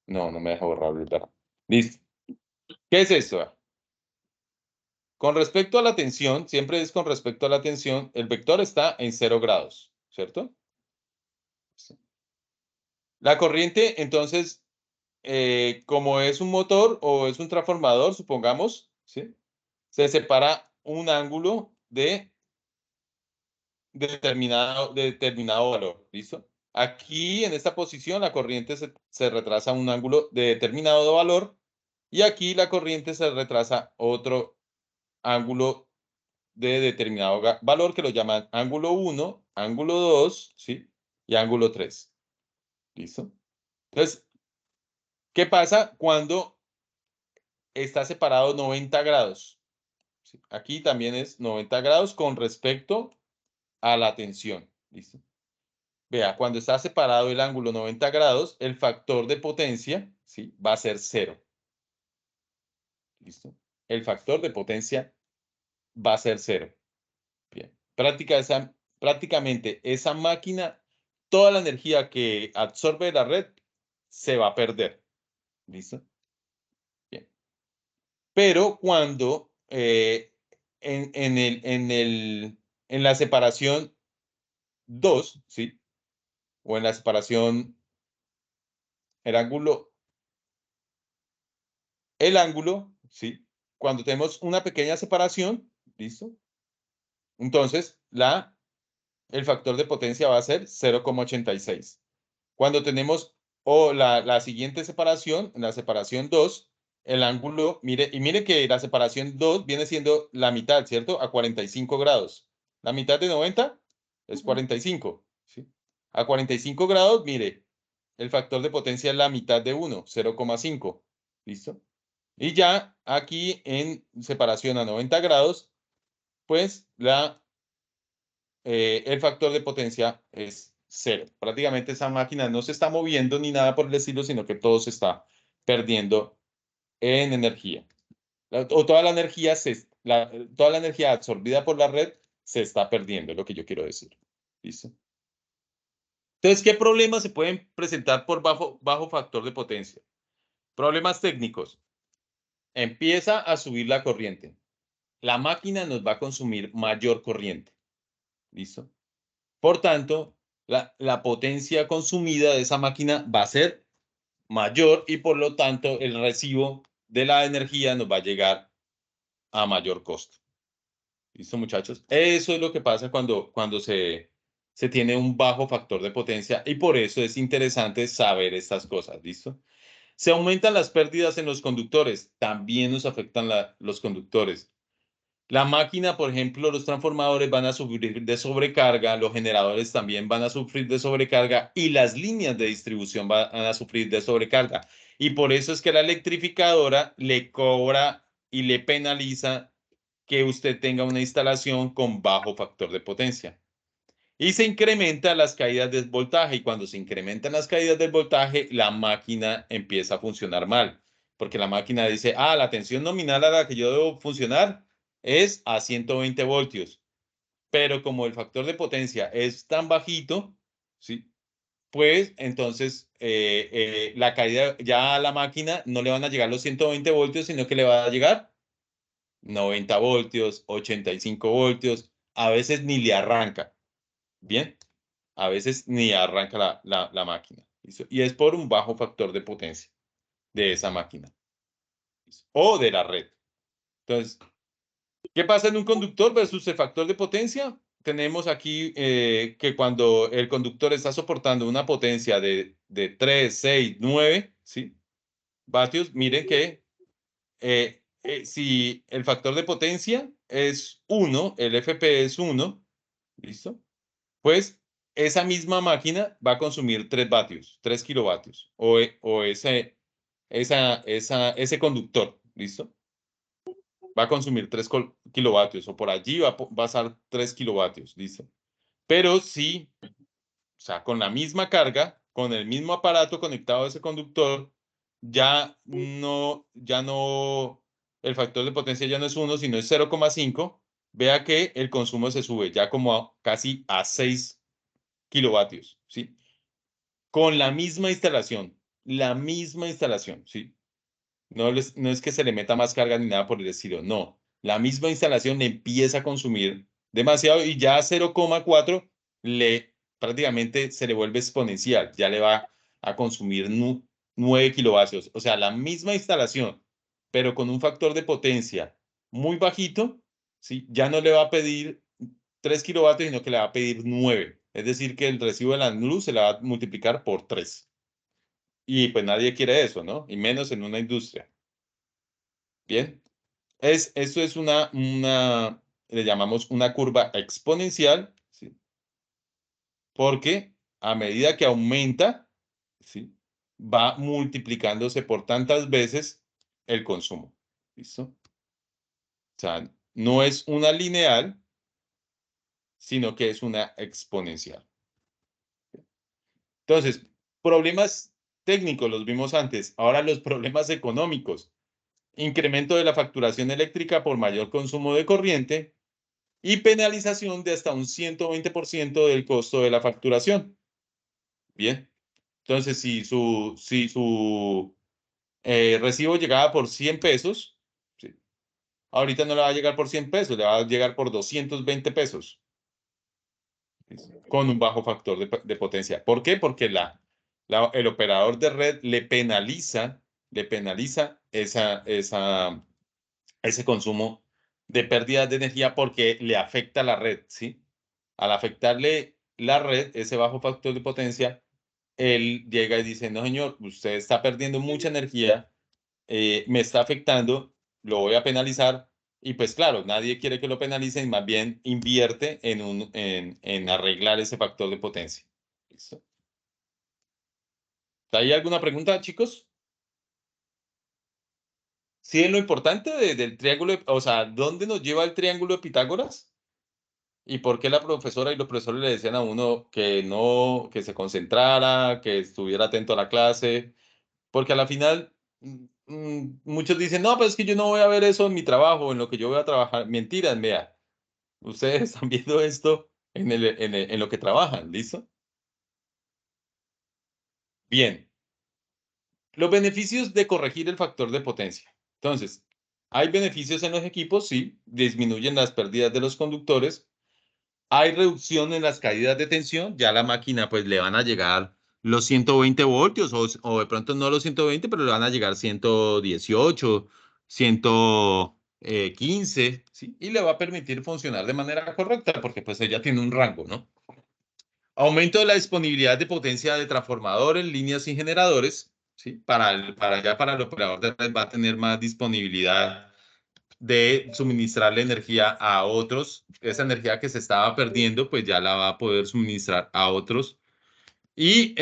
No, no me deja borrar, ¿verdad? Listo. ¿Qué es esto? Con respecto a la tensión, siempre es con respecto a la tensión, el vector está en 0 grados, ¿cierto? La corriente, entonces, como es un motor o es un transformador, supongamos, ¿sí? Se separa un ángulo de determinado valor, ¿listo? Aquí, en esta posición, la corriente se retrasa un ángulo de determinado valor y aquí la corriente se retrasa otro ángulo de determinado valor que lo llaman ángulo 1, ángulo 2, ¿sí? Y ángulo 3. ¿Listo? Entonces, ¿qué pasa cuando está separado 90 grados? ¿Sí? Aquí también es 90 grados con respecto a la tensión. ¿Listo? Vea, cuando está separado el ángulo 90 grados, el factor de potencia, ¿sí? Va a ser 0. ¿Listo? El factor de potencia va a ser 0. Bien. Prácticamente esa máquina, toda la energía que absorbe la red se va a perder. ¿Listo? Bien. Pero cuando en la separación 2, ¿sí? O en la separación, el ángulo el ángulo, ¿sí? Cuando tenemos una pequeña separación, ¿listo? Entonces, el factor de potencia va a ser 0,86. Cuando tenemos la siguiente separación, la separación 2, el ángulo, mire que la separación 2 viene siendo la mitad, ¿cierto? A 45 grados. La mitad de 90 es 45, ¿sí? A 45 grados, mire, el factor de potencia es la mitad de 1, 0,5. ¿Listo? Y ya aquí en separación a 90 grados, pues el factor de potencia es 0. Prácticamente esa máquina no se está moviendo ni nada por el estilo, sino que todo se está perdiendo en energía. O toda la energía, toda la energía absorbida por la red se está perdiendo, es lo que yo quiero decir. ¿Listo? Entonces, ¿qué problemas se pueden presentar por bajo factor de potencia? Problemas técnicos. Empieza a subir la corriente. La máquina nos va a consumir mayor corriente. ¿Listo? Por tanto, la potencia consumida de esa máquina va a ser mayor y por lo tanto el recibo de la energía nos va a llegar a mayor costo. ¿Listo, muchachos? Eso es lo que pasa cuando se tiene un bajo factor de potencia y por eso es interesante saber estas cosas. ¿Listo? Se aumentan las pérdidas en los conductores, también nos afectan los conductores. La máquina, por ejemplo, los transformadores van a sufrir de sobrecarga, los generadores también van a sufrir de sobrecarga y las líneas de distribución van a sufrir de sobrecarga. Y por eso es que la electrificadora le cobra y le penaliza que usted tenga una instalación con bajo factor de potencia. Y se incrementan las caídas del voltaje y cuando se incrementan las caídas del voltaje, la máquina empieza a funcionar mal, porque la máquina dice, la tensión nominal a la que yo debo funcionar es a 120 voltios, pero como el factor de potencia es tan bajito, ¿sí? Pues entonces la caída ya a la máquina no le van a llegar los 120 voltios, sino que le va a llegar 90 voltios, 85 voltios, a veces ni le arranca, ¿bien? A veces ni arranca la máquina. ¿Listo? Y es por un bajo factor de potencia de esa máquina. ¿Listo? O de la red. Entonces, ¿qué pasa en un conductor versus el factor de potencia? Tenemos aquí que cuando el conductor está soportando una potencia de 3, 6, 9, ¿sí? Vatios, miren que si el factor de potencia es 1, el FP es 1, ¿listo? Pues esa misma máquina va a consumir 3 vatios, 3 kilovatios, o ese conductor, ¿listo? Va a consumir 3 kilovatios, o por allí va a pasar 3 kilovatios, ¿listo? Pero sí, o sea, con la misma carga, con el mismo aparato conectado a ese conductor, el factor de potencia ya no es 1, sino es 0,5. Vea que el consumo se sube ya como casi a 6 kilovatios, ¿sí? Con la misma instalación, ¿sí? No es que se le meta más carga ni nada por el estilo, no. La misma instalación le empieza a consumir demasiado y ya 0,4 prácticamente se le vuelve exponencial, ya le va a consumir 9 kilovatios. O sea, la misma instalación, pero con un factor de potencia muy bajito, ¿sí? Ya no le va a pedir 3 kilovatios, sino que le va a pedir 9. Es decir, que el recibo de la luz se la va a multiplicar por 3. Y pues nadie quiere eso, ¿no? Y menos en una industria. Bien. Esto es le llamamos una curva exponencial, ¿sí? Porque a medida que aumenta, ¿sí? Va multiplicándose por tantas veces el consumo. ¿Listo? O sea, no es una lineal, sino que es una exponencial. Entonces, problemas técnicos los vimos antes. Ahora los problemas económicos. Incremento de la facturación eléctrica por mayor consumo de corriente y penalización de hasta un 120% del costo de la facturación. Bien. Entonces, si su recibo llegaba por 100 pesos, ¿sí? Ahorita no le va a llegar por 100 pesos, le va a llegar por 220 pesos. Con un bajo factor de potencia. ¿Por qué? Porque el operador de red le penaliza, le penaliza ese consumo de pérdidas de energía porque le afecta a la red, ¿sí? Al afectarle la red, ese bajo factor de potencia, él llega y dice, no, señor, usted está perdiendo mucha energía, me está afectando, lo voy a penalizar. Y pues claro, nadie quiere que lo penalicen, más bien invierte en arreglar ese factor de potencia. ¿Listo? ¿Hay alguna pregunta, chicos? Sí, es lo importante del triángulo, o sea, ¿dónde nos lleva el triángulo de Pitágoras? ¿Y por qué la profesora y los profesores le decían a uno que no, que se concentrara, que estuviera atento a la clase? Porque a la final, muchos dicen, no, pues es que yo no voy a ver eso en mi trabajo, en lo que yo voy a trabajar. Mentiras, vea. Ustedes están viendo esto en lo que trabajan, ¿listo? Bien. Los beneficios de corregir el factor de potencia. Entonces, hay beneficios en los equipos, sí, disminuyen las pérdidas de los conductores. Hay reducción en las caídas de tensión, ya la máquina pues le van a llegar los 120 voltios o de pronto no los 120, pero le van a llegar 118, 115, ¿sí? Y le va a permitir funcionar de manera correcta porque pues ella tiene un rango, ¿no? Aumento de la disponibilidad de potencia de transformadores, líneas y generadores, ¿sí? Para el operador de red va a tener más disponibilidad de suministrarle energía a otros. Esa energía que se estaba perdiendo, pues ya la va a poder suministrar a otros. Y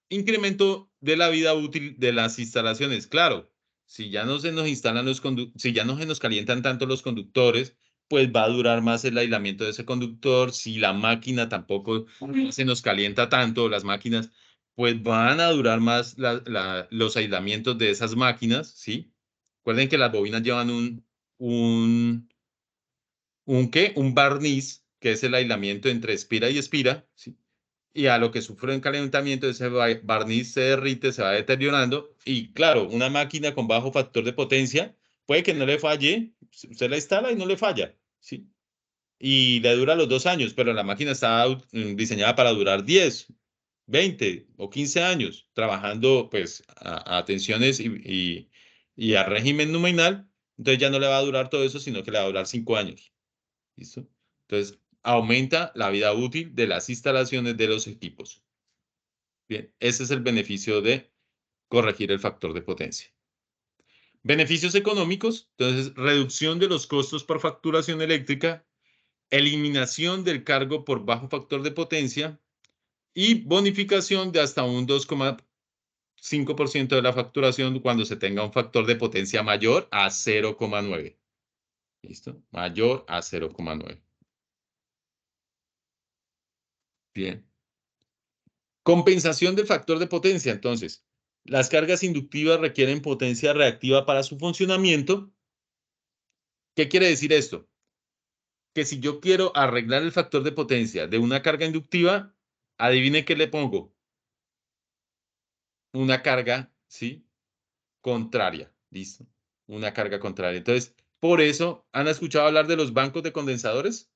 incremento de la vida útil de las instalaciones. Claro, si ya no se nos instalan si ya no se nos calientan tanto los conductores, pues va a durar más el aislamiento de ese conductor. Si la máquina tampoco se nos calienta tanto, las máquinas, pues van a durar más los aislamientos de esas máquinas, ¿sí? Recuerden que las bobinas llevan un barniz, que es el aislamiento entre espira y espira, ¿sí? Y a lo que sufre un calentamiento, ese barniz se derrite, se va deteriorando. Y claro, una máquina con bajo factor de potencia puede que no le falle, usted la instala y no le falla, ¿sí? Y le dura los 2 años, pero la máquina está diseñada para durar 10, 20 o 15 años, trabajando pues a tensiones y a régimen nominal. Entonces ya no le va a durar todo eso, sino que le va a durar 5 años. ¿Listo? Entonces, aumenta la vida útil de las instalaciones de los equipos. Bien, ese es el beneficio de corregir el factor de potencia. Beneficios económicos, entonces, reducción de los costos por facturación eléctrica, eliminación del cargo por bajo factor de potencia y bonificación de hasta un 2,5% de la facturación cuando se tenga un factor de potencia mayor a 0,9. ¿Listo? Mayor a 0,9. Bien. Compensación del factor de potencia. Entonces, las cargas inductivas requieren potencia reactiva para su funcionamiento. ¿Qué quiere decir esto? Que si yo quiero arreglar el factor de potencia de una carga inductiva, adivine qué le pongo. Una carga, ¿sí? Contraria. ¿Listo? Una carga contraria. Entonces, por eso, ¿han escuchado hablar de los bancos de condensadores?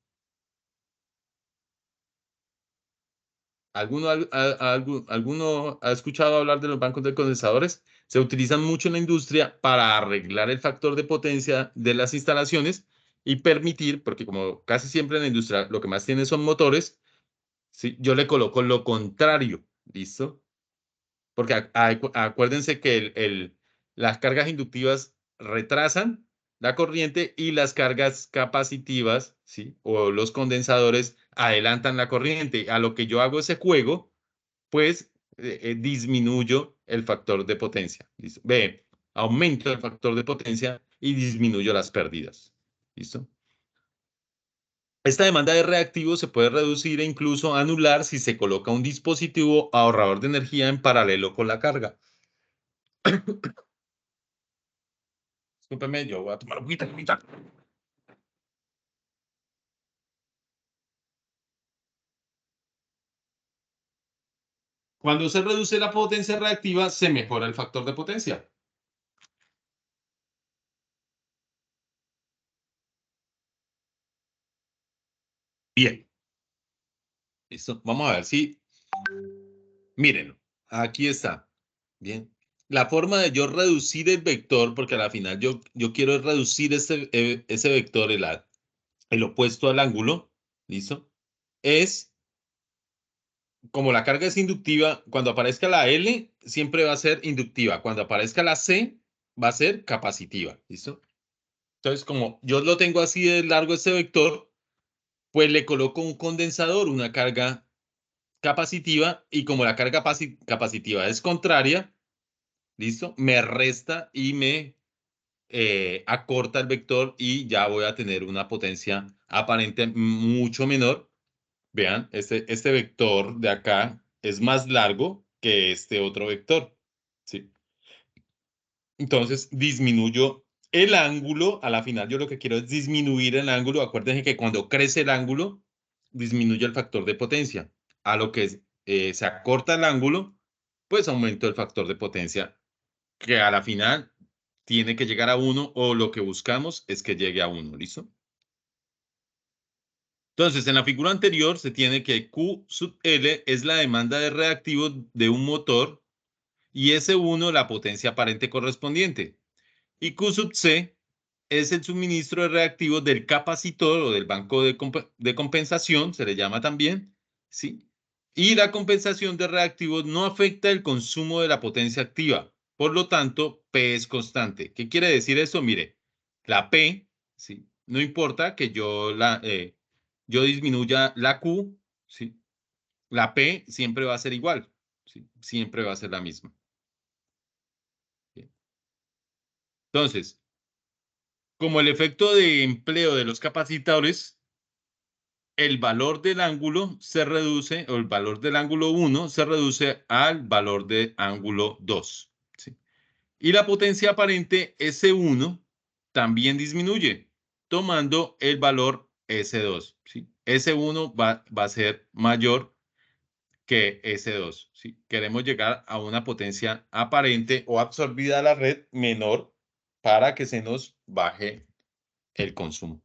¿Alguno ha escuchado hablar de los bancos de condensadores? Se utilizan mucho en la industria para arreglar el factor de potencia de las instalaciones y permitir, porque como casi siempre en la industria lo que más tiene son motores, ¿sí? Yo le coloco lo contrario, ¿listo? Porque acuérdense que las cargas inductivas retrasan la corriente y las cargas capacitivas, ¿sí? O los condensadores adelantan la corriente. A lo que yo hago ese juego, pues disminuyo el factor de potencia. ¿Listo? Ve, aumento el factor de potencia y disminuyo las pérdidas. ¿Listo? Esta demanda de reactivos se puede reducir e incluso anular si se coloca un dispositivo ahorrador de energía en paralelo con la carga. Discúlpeme, yo voy a tomar un poquito de agüita. Cuando se reduce la potencia reactiva, se mejora el factor de potencia. Bien. Listo. Vamos a ver si. Miren, aquí está. Bien. la forma de yo reducir el vector, porque a la final yo quiero reducir ese vector, el opuesto al ángulo, ¿listo? Es, como la carga es inductiva, cuando aparezca la L, siempre va a ser inductiva. Cuando aparezca la C, va a ser capacitiva, ¿listo? Entonces, como yo lo tengo así de largo este vector, pues le coloco un condensador, una carga capacitiva, y como la carga capacitiva es contraria, ¿listo? Me resta y me acorta el vector y ya voy a tener una potencia aparente mucho menor. Vean, este vector de acá es más largo que este otro vector, ¿sí? Entonces disminuyo el ángulo. A la final yo lo que quiero es disminuir el ángulo. Acuérdense que cuando crece el ángulo, disminuye el factor de potencia. A lo que se acorta el ángulo, pues aumento el factor de potencia, que a la final tiene que llegar a 1, o lo que buscamos es que llegue a 1, ¿listo? Entonces, en la figura anterior se tiene que Q sub L es la demanda de reactivo de un motor y S1 la potencia aparente correspondiente. Y Q sub C es el suministro de reactivos del capacitor o del banco de compensación, se le llama también, ¿sí? Y la compensación de reactivos no afecta el consumo de la potencia activa. Por lo tanto, P es constante. ¿Qué quiere decir eso? Mire, la P, ¿sí? No importa que yo disminuya la Q, ¿sí? La P siempre va a ser igual, ¿sí? Siempre va a ser la misma. Bien. Entonces, como el efecto de empleo de los capacitores, el valor del ángulo se reduce, o el valor del ángulo 1 se reduce al valor del ángulo 2, ¿sí? Y la potencia aparente S1 también disminuye, tomando el valor S2, ¿sí? S1 va a ser mayor que S2, ¿sí? Queremos llegar a una potencia aparente o absorbida a la red menor para que se nos baje el consumo.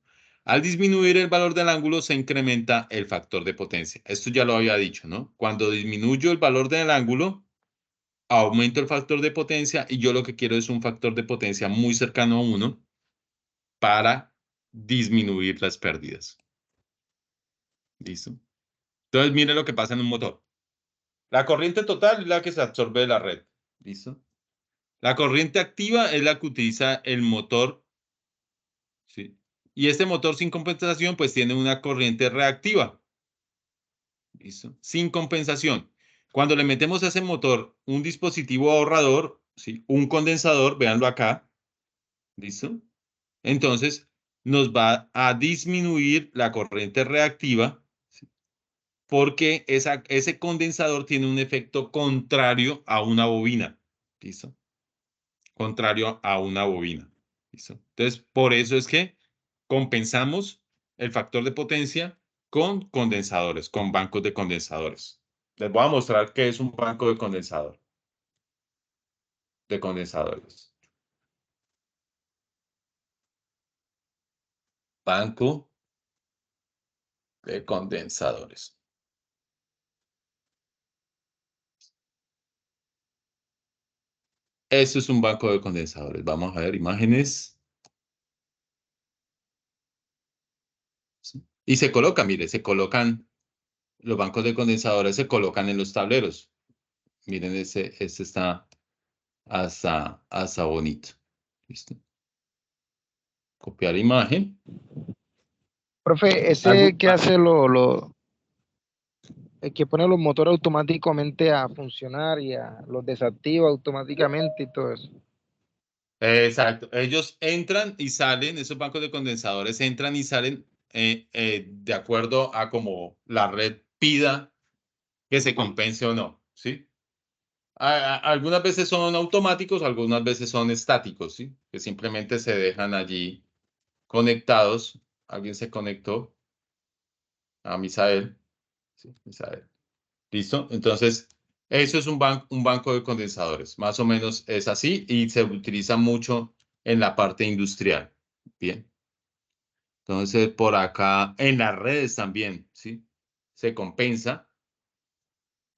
Al disminuir el valor del ángulo se incrementa el factor de potencia. Esto ya lo había dicho, ¿no? Cuando disminuyo el valor del ángulo, aumento el factor de potencia y yo lo que quiero es un factor de potencia muy cercano a 1 para disminuir las pérdidas. ¿Listo? Entonces, mire lo que pasa en un motor. La corriente total es la que se absorbe de la red. ¿Listo? La corriente activa es la que utiliza el motor, ¿sí? Y este motor sin compensación, pues tiene una corriente reactiva. ¿Listo? Sin compensación. Cuando le metemos a ese motor un dispositivo ahorrador, ¿sí? Un condensador, véanlo acá, ¿listo? Entonces nos va a disminuir la corriente reactiva, ¿sí? Porque ese condensador tiene un efecto contrario a una bobina, ¿listo? Contrario a una bobina, ¿listo? Entonces, por eso es que compensamos el factor de potencia con condensadores, con bancos de condensadores. Les voy a mostrar qué es un banco de condensadores. Banco de condensadores. Eso es un banco de condensadores. Vamos a ver imágenes. Y se coloca, mire, se colocan, los bancos de condensadores se colocan en los tableros. Miren, este está hasta bonito. ¿Listo? Copiar imagen. Profe, ese que hace el que pone los motores automáticamente a funcionar y los desactiva automáticamente y todo eso. Exacto. Ellos entran y salen, esos bancos de condensadores entran y salen de acuerdo a como la red pida que se compense o no, ¿sí? Algunas veces son automáticos, algunas veces son estáticos, ¿sí? Que simplemente se dejan allí conectados. Alguien se conectó a Misael. Sí, Misael. ¿Listo? Entonces, eso es un banco de condensadores. Más o menos es así y se utiliza mucho en la parte industrial. Bien. Entonces, por acá, en las redes también, ¿sí? Se compensa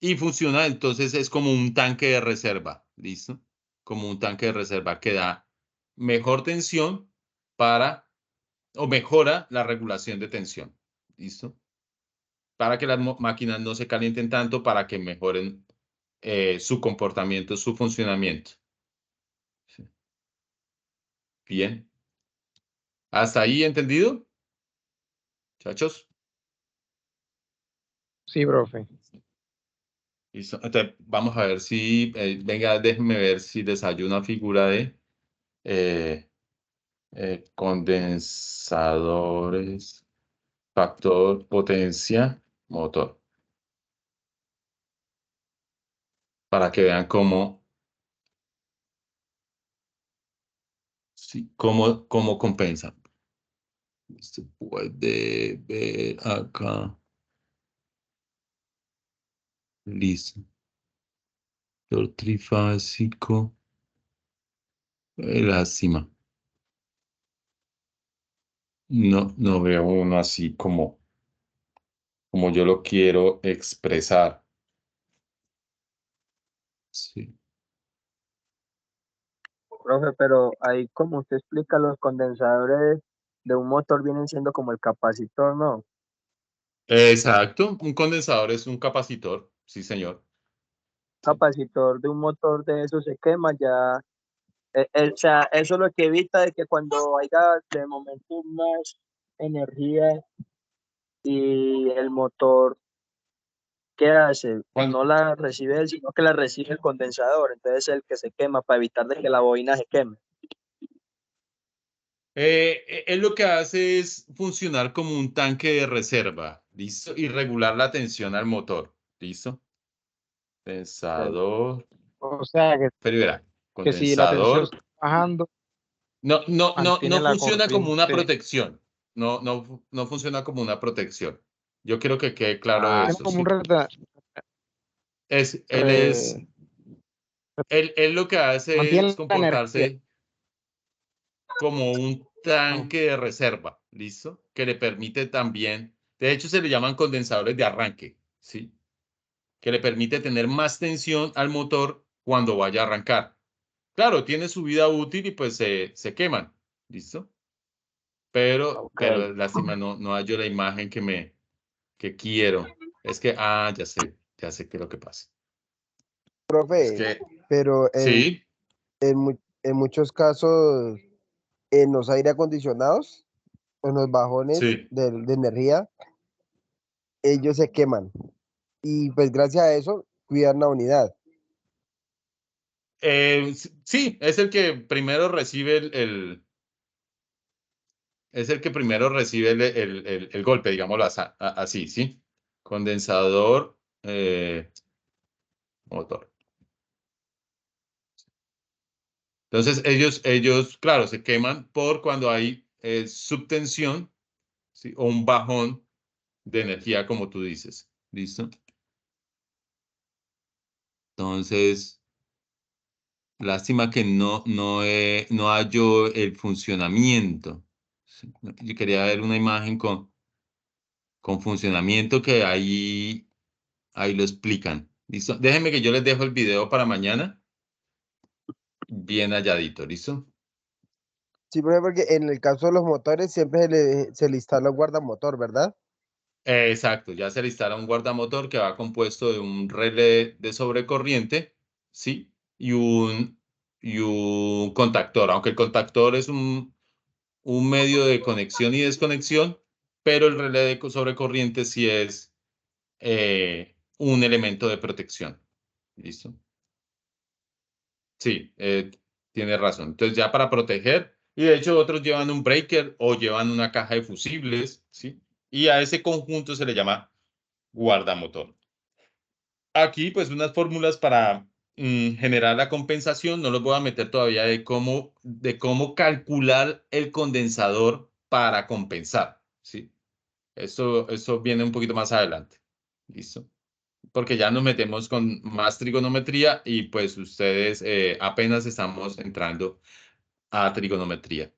y funciona. Entonces, es como un tanque de reserva. ¿Listo? como un tanque de reserva que da mejor tensión o mejora la regulación de tensión. ¿Listo? Para que las máquinas no se calienten tanto, para que mejoren su comportamiento, su funcionamiento. Sí. Bien. ¿Hasta ahí entendido, muchachos? Sí, profe. Listo. Entonces, vamos a ver si, venga, déjenme ver si les hay una figura de condensadores, factor, potencia, motor. Para que vean cómo compensan. Se puede ver acá. Listo. Factor trifásico. Lástima. No veo uno así como yo lo quiero expresar. Sí. Profe, pero ahí como usted explica, los condensadores de un motor vienen siendo como el capacitor, ¿no? Exacto. Un condensador es un capacitor. Sí, señor. Sí. Capacitor de un motor de eso se quema ya. O sea, eso es lo que evita de que cuando haya de momento más energía y el motor, ¿qué hace? Cuando- No la recibe él, sino que la recibe el condensador. Entonces es el que se quema para evitar de que la bobina se queme. él lo que hace es funcionar como un tanque de reserva, ¿listo? Y regular la tensión al motor, ¿listo? Ok. Condensador, O sea, pero verá, que si la tensión condensador. está bajando, No mantiene la funciona como una corriente. protección. No funciona como una protección. Yo quiero que quede claro Tiene eso, como un ¿sí? Él es, re- él lo que hace es mantiene la energía. comportarse como un tanque de reserva, ¿listo? Que le permite también, de hecho se le llaman condensadores de arranque, ¿sí? Que le permite tener más tensión al motor cuando vaya a arrancar. Claro, tiene su vida útil y pues se queman, ¿listo? Pero, Ok. pero lástima, no hallo la imagen que quiero. Es que, ya sé qué es lo que pasa. Es Profe, que, pero sí, en muchos casos, en los aire acondicionados, en los bajones sí. de energía, ellos se queman. Y pues gracias a eso, cuidan la unidad. Sí, es el que primero recibe es el que primero recibe el golpe, digámoslo así, ¿sí? Condensador, motor. Entonces, ellos, claro, se queman por cuando hay subtensión, ¿sí? O un bajón de energía, como tú dices. ¿Listo? Entonces, lástima que no hallo el funcionamiento. Sí, yo quería ver una imagen con funcionamiento que ahí lo explican. ¿Listo? Déjenme que yo les dejo el video para mañana, bien halladito, ¿listo? Sí, profe, porque en el caso de los motores siempre se le instala un guardamotor, ¿verdad? Exacto, ya se le instala un guardamotor que va compuesto de un relé de sobrecorriente, ¿sí? Y un contactor, aunque el contactor es un medio de conexión y desconexión, pero el relé de sobrecorriente sí es un elemento de protección. ¿Listo? Sí, tiene razón. Entonces ya para proteger, y de hecho otros llevan un breaker o llevan una caja de fusibles, ¿sí? Y a ese conjunto se le llama guardamotor. Aquí pues unas fórmulas para generar la compensación, no los voy a meter todavía de cómo calcular el condensador para compensar, ¿sí? Eso viene un poquito más adelante. ¿Listo? Porque ya nos metemos con más trigonometría y pues ustedes apenas estamos entrando a trigonometría.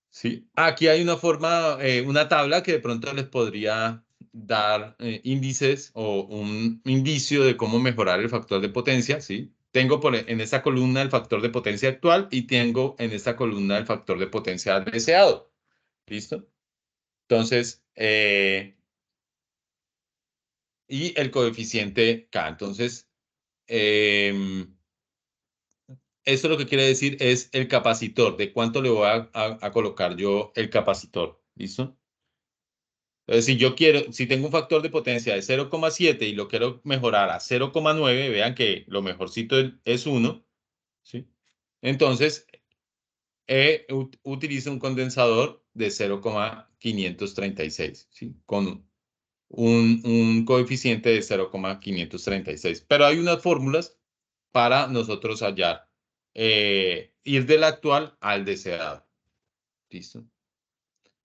¿Sí? Aquí hay una forma, una tabla que de pronto les podría dar índices o un indicio de cómo mejorar el factor de potencia, ¿sí? tengo en esta columna el factor de potencia actual y tengo en esta columna el factor de potencia deseado. ¿Listo? Entonces, y el coeficiente K. Entonces, esto lo que quiere decir es el capacitor, de cuánto le voy a colocar yo el capacitor. ¿Listo? Entonces, si tengo un factor de potencia de 0,7 y lo quiero mejorar a 0,9, vean que lo mejorcito es 1, ¿sí? Entonces, utilizo un condensador de 0,536, ¿sí? Con un coeficiente de 0,536. Pero hay unas fórmulas para nosotros hallar, ir del actual al deseado. ¿Listo?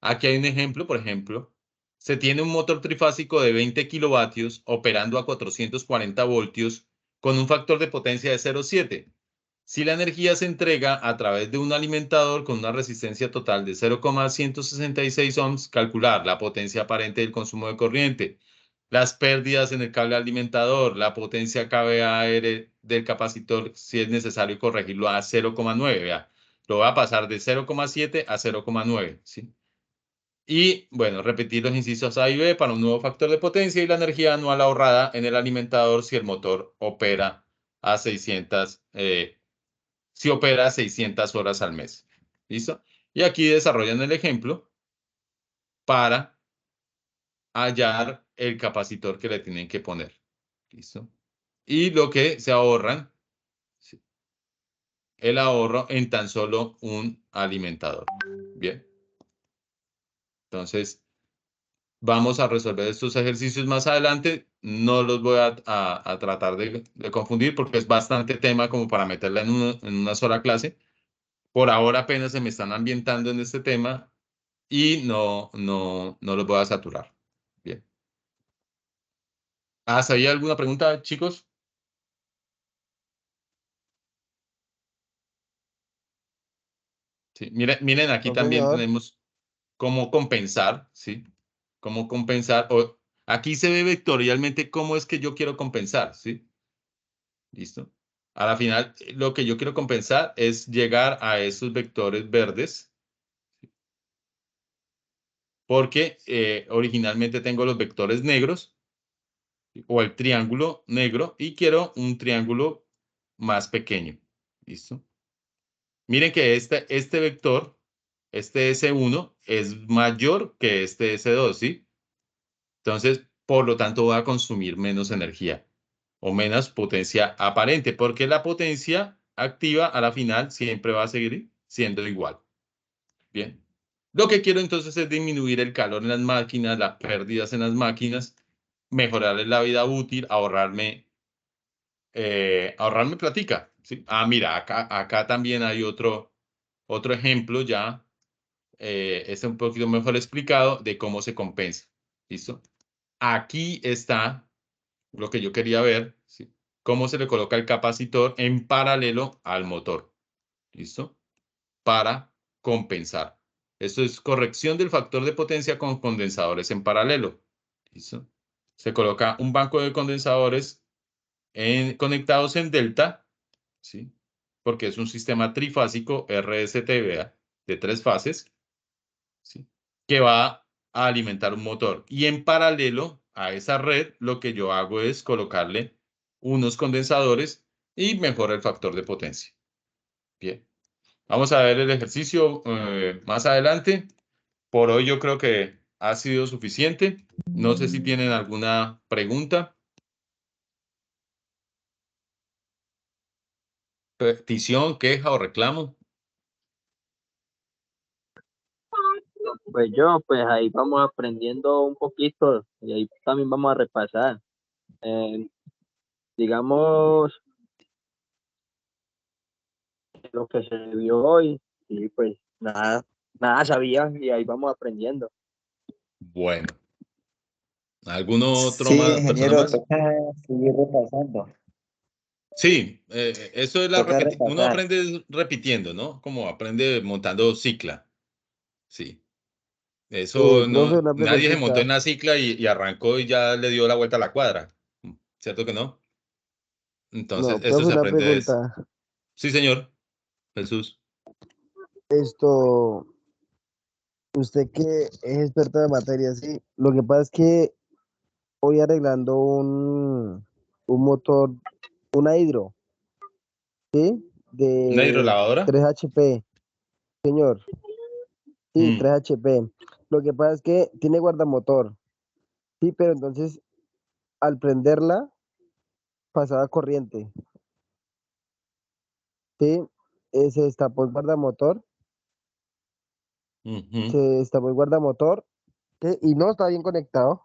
Aquí hay un ejemplo, por ejemplo, se tiene un motor trifásico de 20 kilovatios operando a 440 voltios con un factor de potencia de 0,7. Si la energía se entrega a través de un alimentador con una resistencia total de 0,166 ohms, calcular la potencia aparente del consumo de corriente, las pérdidas en el cable alimentador, la potencia kVAR del capacitor, si es necesario corregirlo a 0,9. Vea, lo voy a pasar de 0,7 a 0,9, ¿sí? Y bueno, repetir los incisos A y B para un nuevo factor de potencia y la energía anual ahorrada en el alimentador si el motor opera a 600, si opera 600 horas al mes. ¿Listo? Y aquí desarrollan el ejemplo para hallar el capacitor que le tienen que poner. ¿Listo? Y lo que se ahorran, el ahorro en tan solo un alimentador. Bien. Entonces, vamos a resolver estos ejercicios más adelante. No los voy a tratar de confundir porque es bastante tema como para meterla en una sola clase. Por ahora apenas se me están ambientando en este tema y no los voy a saturar. Bien. ¿Hasta ahí alguna pregunta, chicos? Sí. Miren, aquí No, también señor. tenemos cómo compensar, ¿sí? Cómo compensar. Aquí se ve vectorialmente cómo es que yo quiero compensar, ¿sí? ¿Listo? A la final, lo que yo quiero compensar es llegar a esos vectores verdes, porque originalmente tengo los vectores negros o el triángulo negro y quiero un triángulo más pequeño. ¿Listo? Miren que este vector, este S1, es mayor que este S2, ¿sí? Entonces, por lo tanto, va a consumir menos energía o menos potencia aparente, porque la potencia activa a la final siempre va a seguir siendo igual. Bien. Lo que quiero entonces es disminuir el calor en las máquinas, las pérdidas en las máquinas, mejorarles la vida útil, ahorrarme platica. ¿Sí? Ah, mira, acá también hay otro ejemplo ya, este un poquito mejor explicado de cómo se compensa. ¿Listo? Aquí está lo que yo quería ver, ¿sí? Cómo se le coloca el capacitor en paralelo al motor. ¿Listo? Para compensar. Esto es corrección del factor de potencia con condensadores en paralelo. ¿Listo? Se coloca un banco de condensadores conectados en delta, ¿sí? Porque es un sistema trifásico RSTVA de 3 fases, ¿sí? Que va a alimentar un motor. Y en paralelo a esa red, lo que yo hago es colocarle unos condensadores y mejora el factor de potencia. Bien. Vamos a ver el ejercicio más adelante. Por hoy yo creo que ha sido suficiente. No sé si tienen alguna pregunta, petición, queja o reclamo. Pues ahí vamos aprendiendo un poquito y ahí también vamos a repasar. Eh, digamos, lo que se vio hoy y pues nada sabía y ahí vamos aprendiendo. Bueno, ¿alguno otro Sí, más, persona ingeniero, más? toca seguir repasando. Sí, eso es Toca uno repasar. aprende repitiendo, ¿no? Como aprende montando cicla. Sí. Eso Profe, una nadie se montó preguntita. en la cicla y arrancó y ya le dio la vuelta a la cuadra. ¿Cierto que no? Entonces, No, esto profe, se una aprende pregunta. Sí, señor, Jesús. Esto, usted que es experto de materia, sí. Lo que pasa es que hoy arreglando un motor, una hidro, ¿sí? ¿Una De hidrolavadora? 3 HP, señor. Sí, Mm, 3 HP. Lo que pasa es que tiene guardamotor, sí, pero entonces al prenderla pasaba corriente, sí. Se destapó el guardamotor, se ujú, destapó el guardamotor, ¿sí? Y no estaba bien conectado.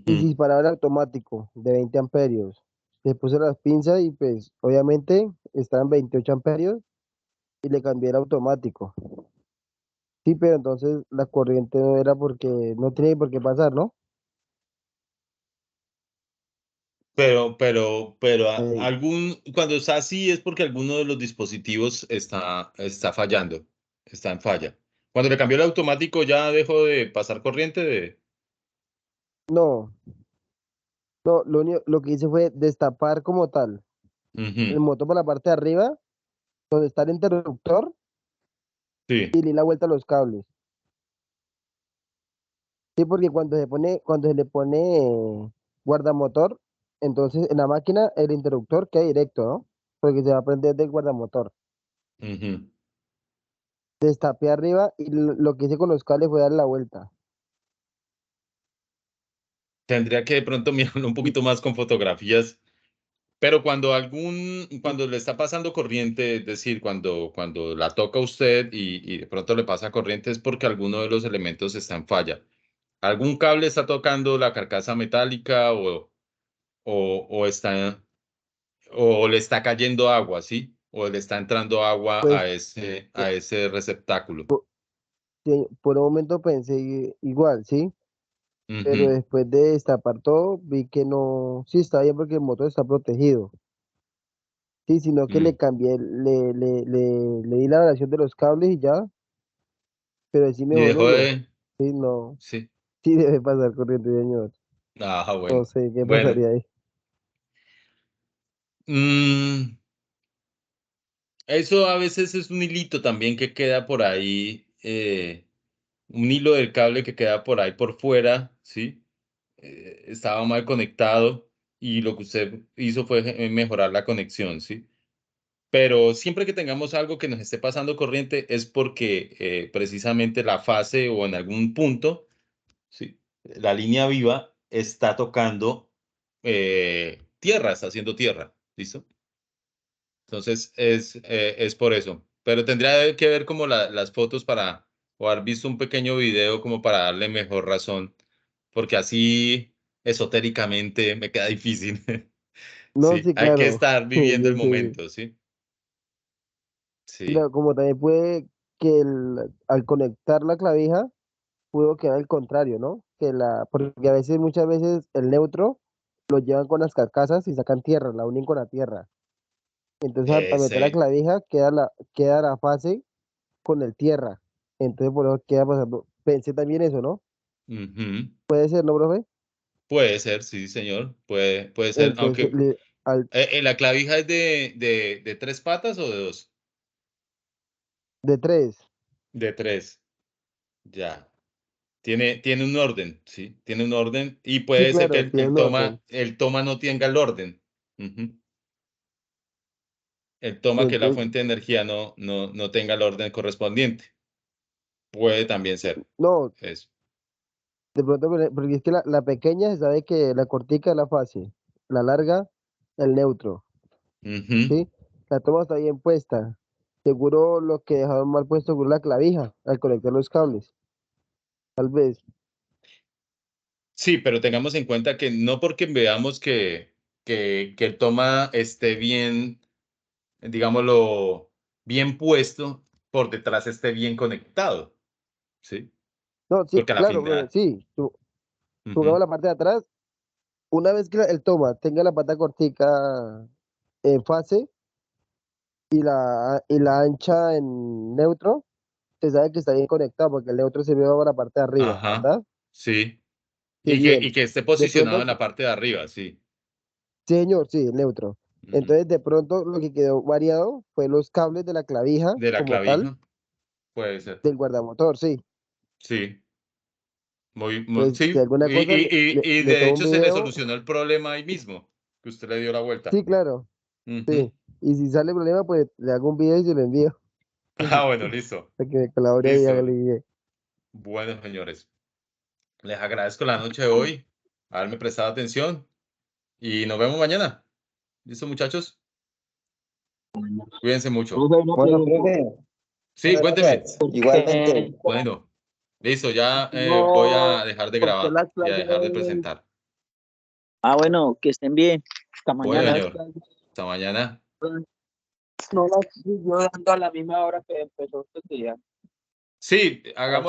Y se ujú. disparaba el automático de 20 amperios. Le puse las pinzas y pues obviamente estaban 28 amperios y le cambié el automático. Sí, pero entonces la corriente no era porque no tenía por qué pasar, ¿no? Pero Eh, cuando está así es porque alguno de los dispositivos está fallando, está en falla. Cuando le cambió el automático ya dejó de pasar corriente no, no, lo que hice fue destapar como tal el Ujú, motor por la parte de arriba, donde está el interruptor, sí, y le di la vuelta a los cables. Sí, porque cuando se le pone guardamotor, entonces en la máquina el interruptor queda directo, ¿no? Porque se va a prender del guardamotor. ujú. Destapé arriba y lo que hice con los cables fue dar la vuelta. Tendría que de pronto mirarlo un Y, poquito más con fotografías. Pero cuando le está pasando corriente, es decir, cuando la toca usted y de pronto le pasa corriente, es porque alguno de los elementos está en falla. Algún cable está tocando la carcasa metálica o o le está cayendo agua, ¿sí? O le está entrando agua pues a ese receptáculo. po- sí, por un momento pensé igual, ¿sí? Pero Ujú, después de destapar todo, vi que no, sí está bien porque el motor está protegido. Sí, sino que le mm. cambié, le di la variación de los cables y ya, pero sí me Y dejó boludo. de... Sí, no, Sí. sí debe pasar corriente, señor. Ah, No bueno. sé qué Bueno. pasaría ahí. Mm, Eso a veces es un hilito también que queda por ahí, un hilo del cable que queda por ahí por fuera, ¿sí? Estaba mal conectado y lo que usted hizo fue mejorar la conexión, ¿sí? Pero siempre que tengamos algo que nos esté pasando corriente es porque precisamente la fase o en algún punto, ¿sí? La línea viva está tocando tierra, está haciendo tierra, ¿listo? Entonces es por eso. Pero tendría que ver como las fotos o haber visto un pequeño video como para darle mejor razón, porque así esotéricamente me queda difícil. No, Sí, sí, hay que claro, estar viviendo yo el sé. momento, ¿sí? Sí, Claro, como también puede que al conectar la clavija, pudo quedar al contrario, ¿no? Porque a veces, muchas veces, el neutro lo llevan con las carcasas y sacan tierra, la unen con la tierra. Entonces, al meter la ese. clavija, queda la fase con el tierra. Entonces, por eso queda pasando. Pensé también eso, ¿no? Ujú. Puede ser, ¿no, profe? Puede ser, sí, señor. Puede ser, Entonces, aunque la clavija es de tres patas o de dos. de tres. De tres, ya. Tiene un orden, ¿sí? Tiene un orden y Sí, puede ser que claro, tiene un orden. el toma no tenga el orden. Ujú. El toma que la Entonces, fuente de energía no tenga el orden correspondiente. Puede también ser no, eso. de pronto, porque es que la pequeña se sabe que la cortica es la fase, la larga, el neutro, Ujú. ¿sí? La toma está bien puesta. Seguro lo que dejaron mal puesto fue la clavija al conectar los cables, tal vez. Sí, pero tengamos en cuenta que no porque veamos que el toma esté bien, digámoslo, bien puesto, por detrás esté bien conectado, ¿sí? No, sí, Porque a la claro, profe, final... sí. Jugamos Ujú. la parte de atrás. Una vez que el toma tenga la pata cortica en fase y la ancha en neutro, se sabe que está bien conectado porque el neutro se ve a la parte de arriba, Ajá, ¿verdad? sí. Sí, Y bien. que esté De posicionado pronto, en la parte de arriba, sí. Sí, señor, sí, neutro. Ujú. Entonces, de pronto, lo que quedó variado fue los cables de la clavija, De la como tal, clavija, puede ser. del guardamotor, sí. Sí, Entonces, si sí. alguna cosa, Y le de tomo un hecho se le video. solucionó el problema ahí mismo, que usted le dio la vuelta. Sí, claro, Ujú. sí. Y si sale problema, pues le hago un video y se lo envío. Ah, bueno, listo. Para que me colabore ahí, Listo. hágale. Bueno, señores, les agradezco la noche de hoy, haberme prestado atención y nos vemos mañana. ¿Listo, muchachos? Cuídense mucho. Profe, una Bueno, pregunta. profe, Sí, muchas cuénteme. gracias. Igualmente. Bueno, listo, ya voy a No, dejar de ¿por qué grabar las y a clases? dejar de presentar. Bueno, que estén bien. Hasta Bueno, mañana. señor, hasta mañana. No las siguió dando a la misma hora que empezó este día. Sí, hagamos.